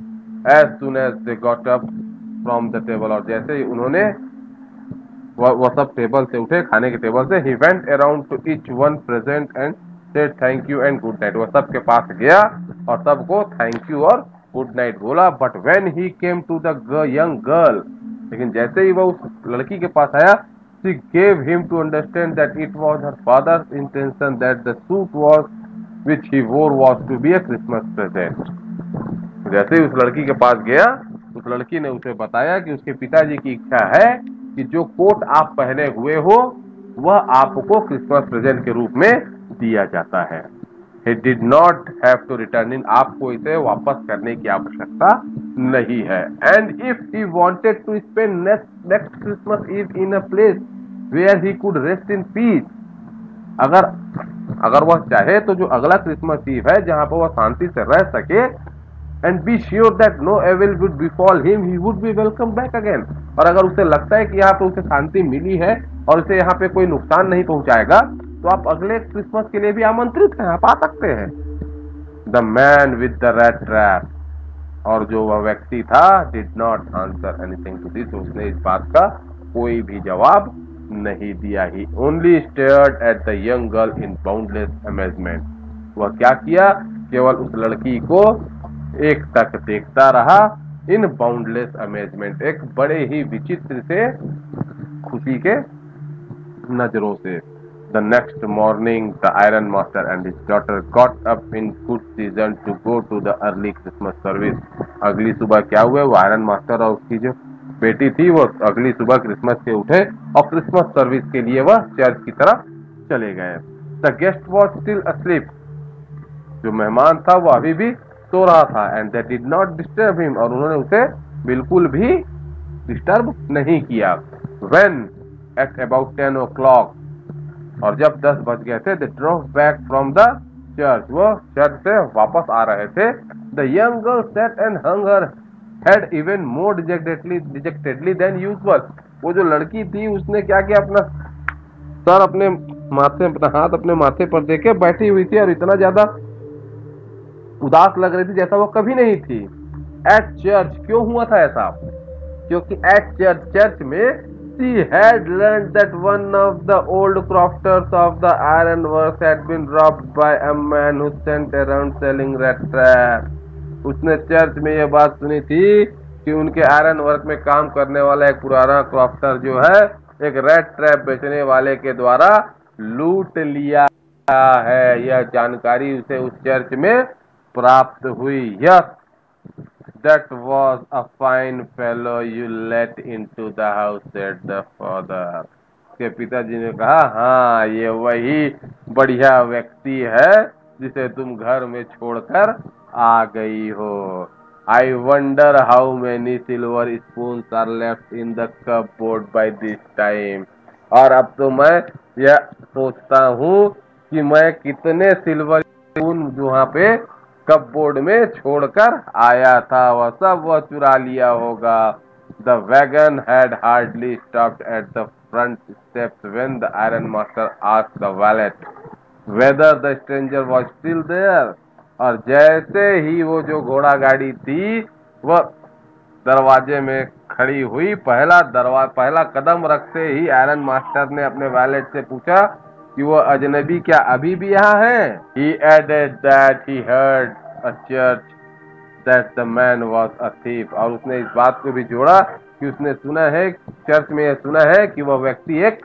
As soon as they got up from the table, और जैसे ही उन्होंने वह सब table से उठे, खाने के table से, he went around to each one present and said thank you and good night। वह सबके पास गया और सबको थैंक यू और गुड नाइट बोला। But when he came to the young girl, लेकिन जैसे ही वह उस लड़की के पास आया, she gave him to understand that it was her father's intention that the suit was which he wore was to be a Christmas present। जैसे ही उस लड़की के पास गया, उस लड़की ने उसे बताया कि उसके पिताजी की इच्छा है कि जो कोट आप पहने हुए हो वह आपको क्रिसमस प्रेजेंट के रूप में दिया जाता है। He did not have to return in। आपको इसे वापस करने की आवश्यकता नहीं है। And if he wanted to spend next Christmas Eve in a place where he could rest in peace, अगर वह चाहे तो जो अगला क्रिसमस ईव है जहां पर वह शांति से रह सके, and be sure that no evil would befall him, he would be welcome back again. और अगर उसे लगता है कि यहाँ पे उसे शांति मिली है और उसे यहाँ पे कोई नुकसान नहीं पहुंचाएगा, तो आप अगले क्रिसमस के लिए भी आमंत्रित हैं, आप आ सकते हैं। The man with the red trap, और जो वह व्यक्ति था, did not answer anything to this, उसने इस बात का कोई भी जवाब नहीं दिया। He only stared at the young girl in boundless amazement. वह क्या किया, केवल उस लड़की को एक तक देखता रहा, इन बाउंडलेस अमेजमेंट, एक बड़े ही विचित्र से खुशी के नजरों से। The next morning, the Iron Master and his daughter got up in good season to go to the early Christmas service. अगली सुबह क्या हुआ, वो आयरन मास्टर और उसकी जो बेटी थी वो अगली सुबह क्रिसमस के उठे और क्रिसमस सर्विस के लिए वह चर्च की तरफ चले गए। The guest was still asleep. जो मेहमान था वो अभी भी सो रहा था। And they did not disturb him, और उन्होंने उसे बिल्कुल भी डिस्टर्ब नहीं किया। When at about 10 o'clock, और जब 10 बज गए थे, they drove back from the church, वो चर्च से वापस आ रहे थे। The young girl sat and hung her head even more dejectedly than usual. वो जो लड़की थी उसने क्या किया, अपना सर अपने माथे, अपना हाथ अपने माथे पर देके बैठी हुई थी और इतना ज्यादा उदास लग रही थी जैसा वो कभी नहीं थी। एट चर्च, क्यों हुआ था ऐसा, क्योंकि एट चर्च में she had learned that one of the old crofters of the iron works had been robbed by a man who sent around selling rat trap. उसने चर्च में यह बात सुनी थी कि उनके आयरन वर्क में काम करने वाला एक पुराना क्रॉफ्टर जो है, एक रेड ट्रैप बेचने वाले के द्वारा लूट लिया है। यह जानकारी उसे उस चर्च में प्राप्त हुई। Yes, That was a fine fellow you let into the house, said the father. के पिताजी ने कहा, हाँ ये वही बढ़िया व्यक्ति है जिसे तुम घर में छोड़कर आ गई हो। I wonder how many silver spoons are left in the cupboard by this time. और अब तो मैं यह सोचता हूँ कि मैं कितने सिल्वर स्पून वहाँ पे कपबोर्ड में छोड़कर आया था, वह सब वह चुरा लिया होगा। The wagon had hardly stopped at the front steps when the iron master asked the valet whether the stranger was still there. और जैसे ही वो जो घोड़ा गाड़ी थी वह दरवाजे में खड़ी हुई, पहला कदम रखते ही आयरन मास्टर ने अपने वैलेट से पूछा कि वो अजनबी क्या अभी भी यहाँ है। He added that he heard a church that the man was a thief. और उसने इस बात को भी जोड़ा कि उसने सुना है, चर्च में यह सुना है कि वह व्यक्ति एक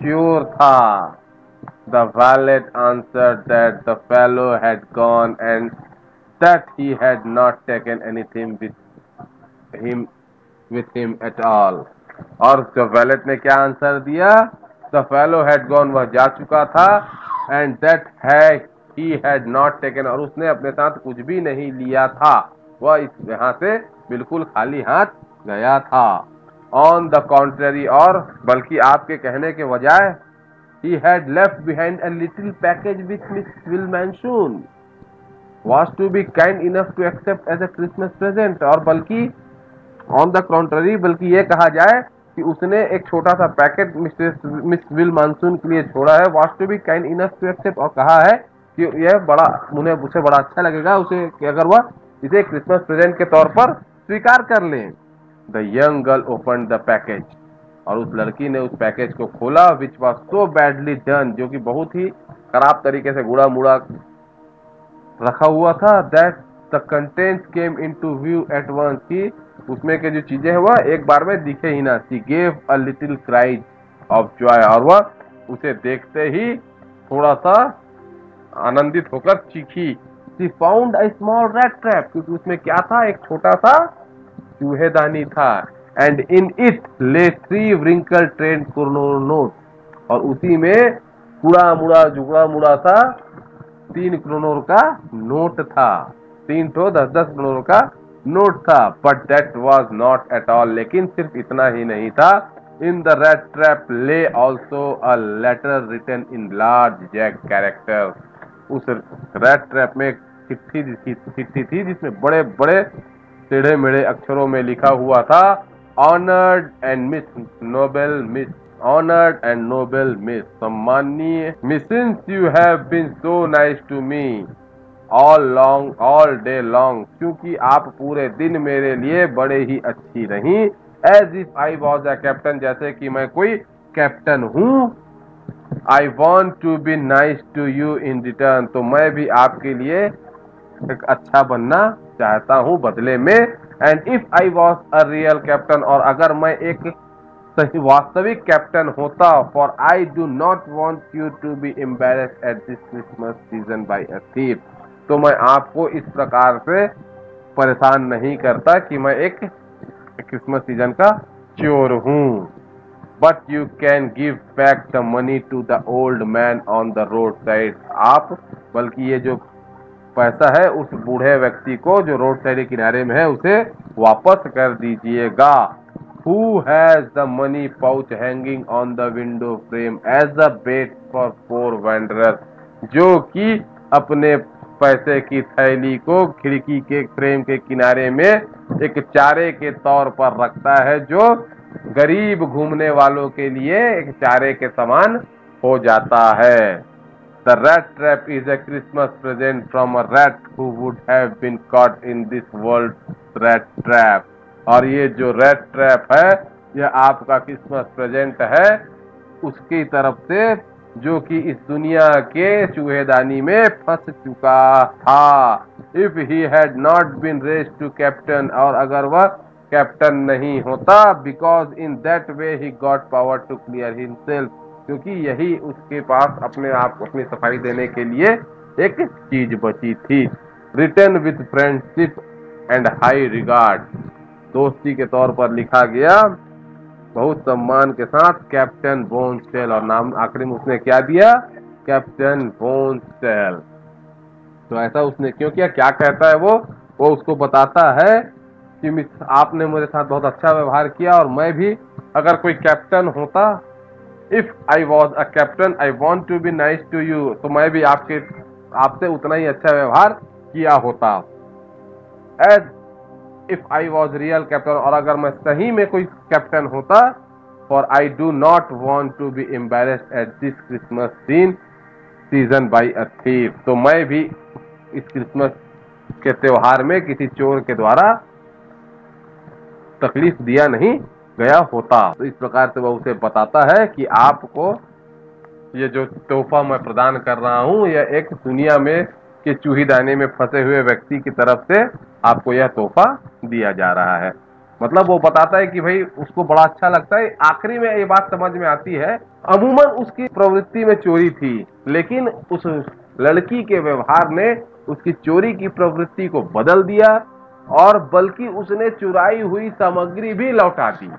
चोर था। The valet answered that the fellow had gone and that he had not taken anything with him at all. और जब वैलेट ने क्या आंसर दिया, The fellow had gone, वह जा चुका था, and that he had not taken, और उसने अपने साथ कुछ भी नहीं लिया था, वह यहाँ से बिल्कुल खाली हाथ गया था। On the contrary, और बल्कि आपके कहने के बजाय he had left behind a little package which Miss Wilmanson was to be kind enough to accept as a Christmas present. और बल्कि on the contrary, बल्कि ये कहा जाए कि उसने एक छोटा सा पैकेट मिस विल मानसून के लिए छोड़ा है, was to be kind enough to accept, और कहा है कि यह उसे बड़ा अच्छा लगेगा उसे कि अगर वह इसे क्रिसमस प्रेजेंट के तौर पर स्वीकार कर लें। The young girl opened the package, और उस लड़की ने उस पैकेज को खोला, which was so badly done, जो कि बहुत ही खराब तरीके से गुड़ा मुड़ा रखा हुआ था, that the contents came into view at once, कि उसमें के जो चीजें हैं वह एक बार में दिखे ही ना। She gave a little cry of joy, और वह उसे देखते ही थोड़ा सा आनंदित होकर चीखी। She found a small rat trap, क्योंकि उसमें क्या था, एक छोटा सा चूहेदानी था। And in it lay 3 wrinkled trade notes, और उसी में जुगड़ा मुड़ा था 3 क्रोनोर का नोट था, 3 ठो 10-10 क्रोनोर का नोट था। But that was not at all, लेकिन सिर्फ इतना ही नहीं था। In the red trap lay also a letter written in large jagged character, उस रेड ट्रैप में एक चिट्ठी थी जिसमें बड़े बड़े टेढ़े मेढ़े अक्षरों में लिखा हुआ था, honoured and miss noble miss Honored and noble miss, सम्मानीय miss, since you have been so nice to me all day long, क्योंकि आप पूरे दिन मेरे लिए बड़े ही अच्छी रही, as if I was a captain, जैसे कि मैं कोई कैप्टन हूँ, I want to be nice to you in return, तो मैं भी आपके लिए एक अच्छा बनना चाहता हूँ बदले में, and if I was a real captain, और अगर मैं एक सही वास्तविक कैप्टन होता, for I do not want you to be embarrassed at this Christmas season by a thief, तो मैं आपको इस प्रकार से परेशान नहीं करता कि मैं एक क्रिसमस सीजन का चोर हूँ। But you can give back the money to the old man on the roadside, आप बल्कि ये जो पैसा है उस बूढ़े व्यक्ति को जो रोड साइड के किनारे में है उसे वापस कर दीजिएगा। Who has the money pouch hanging on the window frame as a bait for poor wanderers, जो कि अपने पैसे की थैली को खिड़की के फ्रेम के किनारे में एक चारे के तौर पर रखता है, जो गरीब घूमने वालों के लिए एक चारे के समान हो जाता है। The rat trap is a Christmas present from a rat who would have been caught in this world's rat trap, और ये जो रेड ट्रैप है यह आपका क्रिसमस प्रेजेंट है उसकी तरफ से जो कि इस दुनिया के चूहेदानी में फंस चुका था। If he had not been raised to captain, और अगर वह कैप्टन नहीं होता, because in that way he got power to clear himself, क्योंकि यही उसके पास अपने आप को अपनी सफाई देने के लिए एक चीज बची थी। Written with friendship and high regard, दोस्ती के तौर पर लिखा गया बहुत सम्मान के साथ, कैप्टन बोनस्टेल, और नाम आखिरी में उसने क्या दिया, कैप्टन बोनस्टेल। तो ऐसा उसने क्यों किया, क्या कहता है वो उसको बताता है कि आपने मेरे साथ बहुत अच्छा व्यवहार किया और मैं भी अगर कोई कैप्टन होता, if I was a captain I want to be nice to you, तो मैं भी आपसे उतना ही अच्छा व्यवहार किया होता। As if I was real captain, और अगर मैं सही में कोई कैप्टन होता, for I do not want to be embarrassed at this Christmas season by a thief, तो मैं भी इस क्रिसमस के त्योहार में किसी चोर के द्वारा तकलीफ दिया नहीं गया होता। तो इस प्रकार से वह उसे बताता है कि आपको ये जो तोहफा मैं प्रदान कर रहा हूं यह एक दुनिया में के चूहीदाने में फंसे हुए व्यक्ति की तरफ से आपको यह तोहफा दिया जा रहा है। मतलब वो बताता है कि भाई उसको बड़ा अच्छा लगता है। आखिरी में ये बात समझ में आती है, अमूमन उसकी प्रवृत्ति में चोरी थी, लेकिन उस लड़की के व्यवहार ने उसकी चोरी की प्रवृत्ति को बदल दिया और बल्कि उसने चुराई हुई सामग्री भी लौटा दी।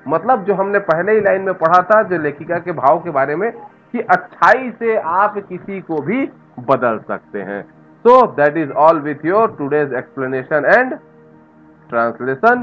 मतलब जो हमने पहले ही लाइन में पढ़ा था जो लेखिका के भाव के बारे में कि अच्छाई से आप किसी को भी बदल सकते हैं। So that is all with your today's explanation and translation.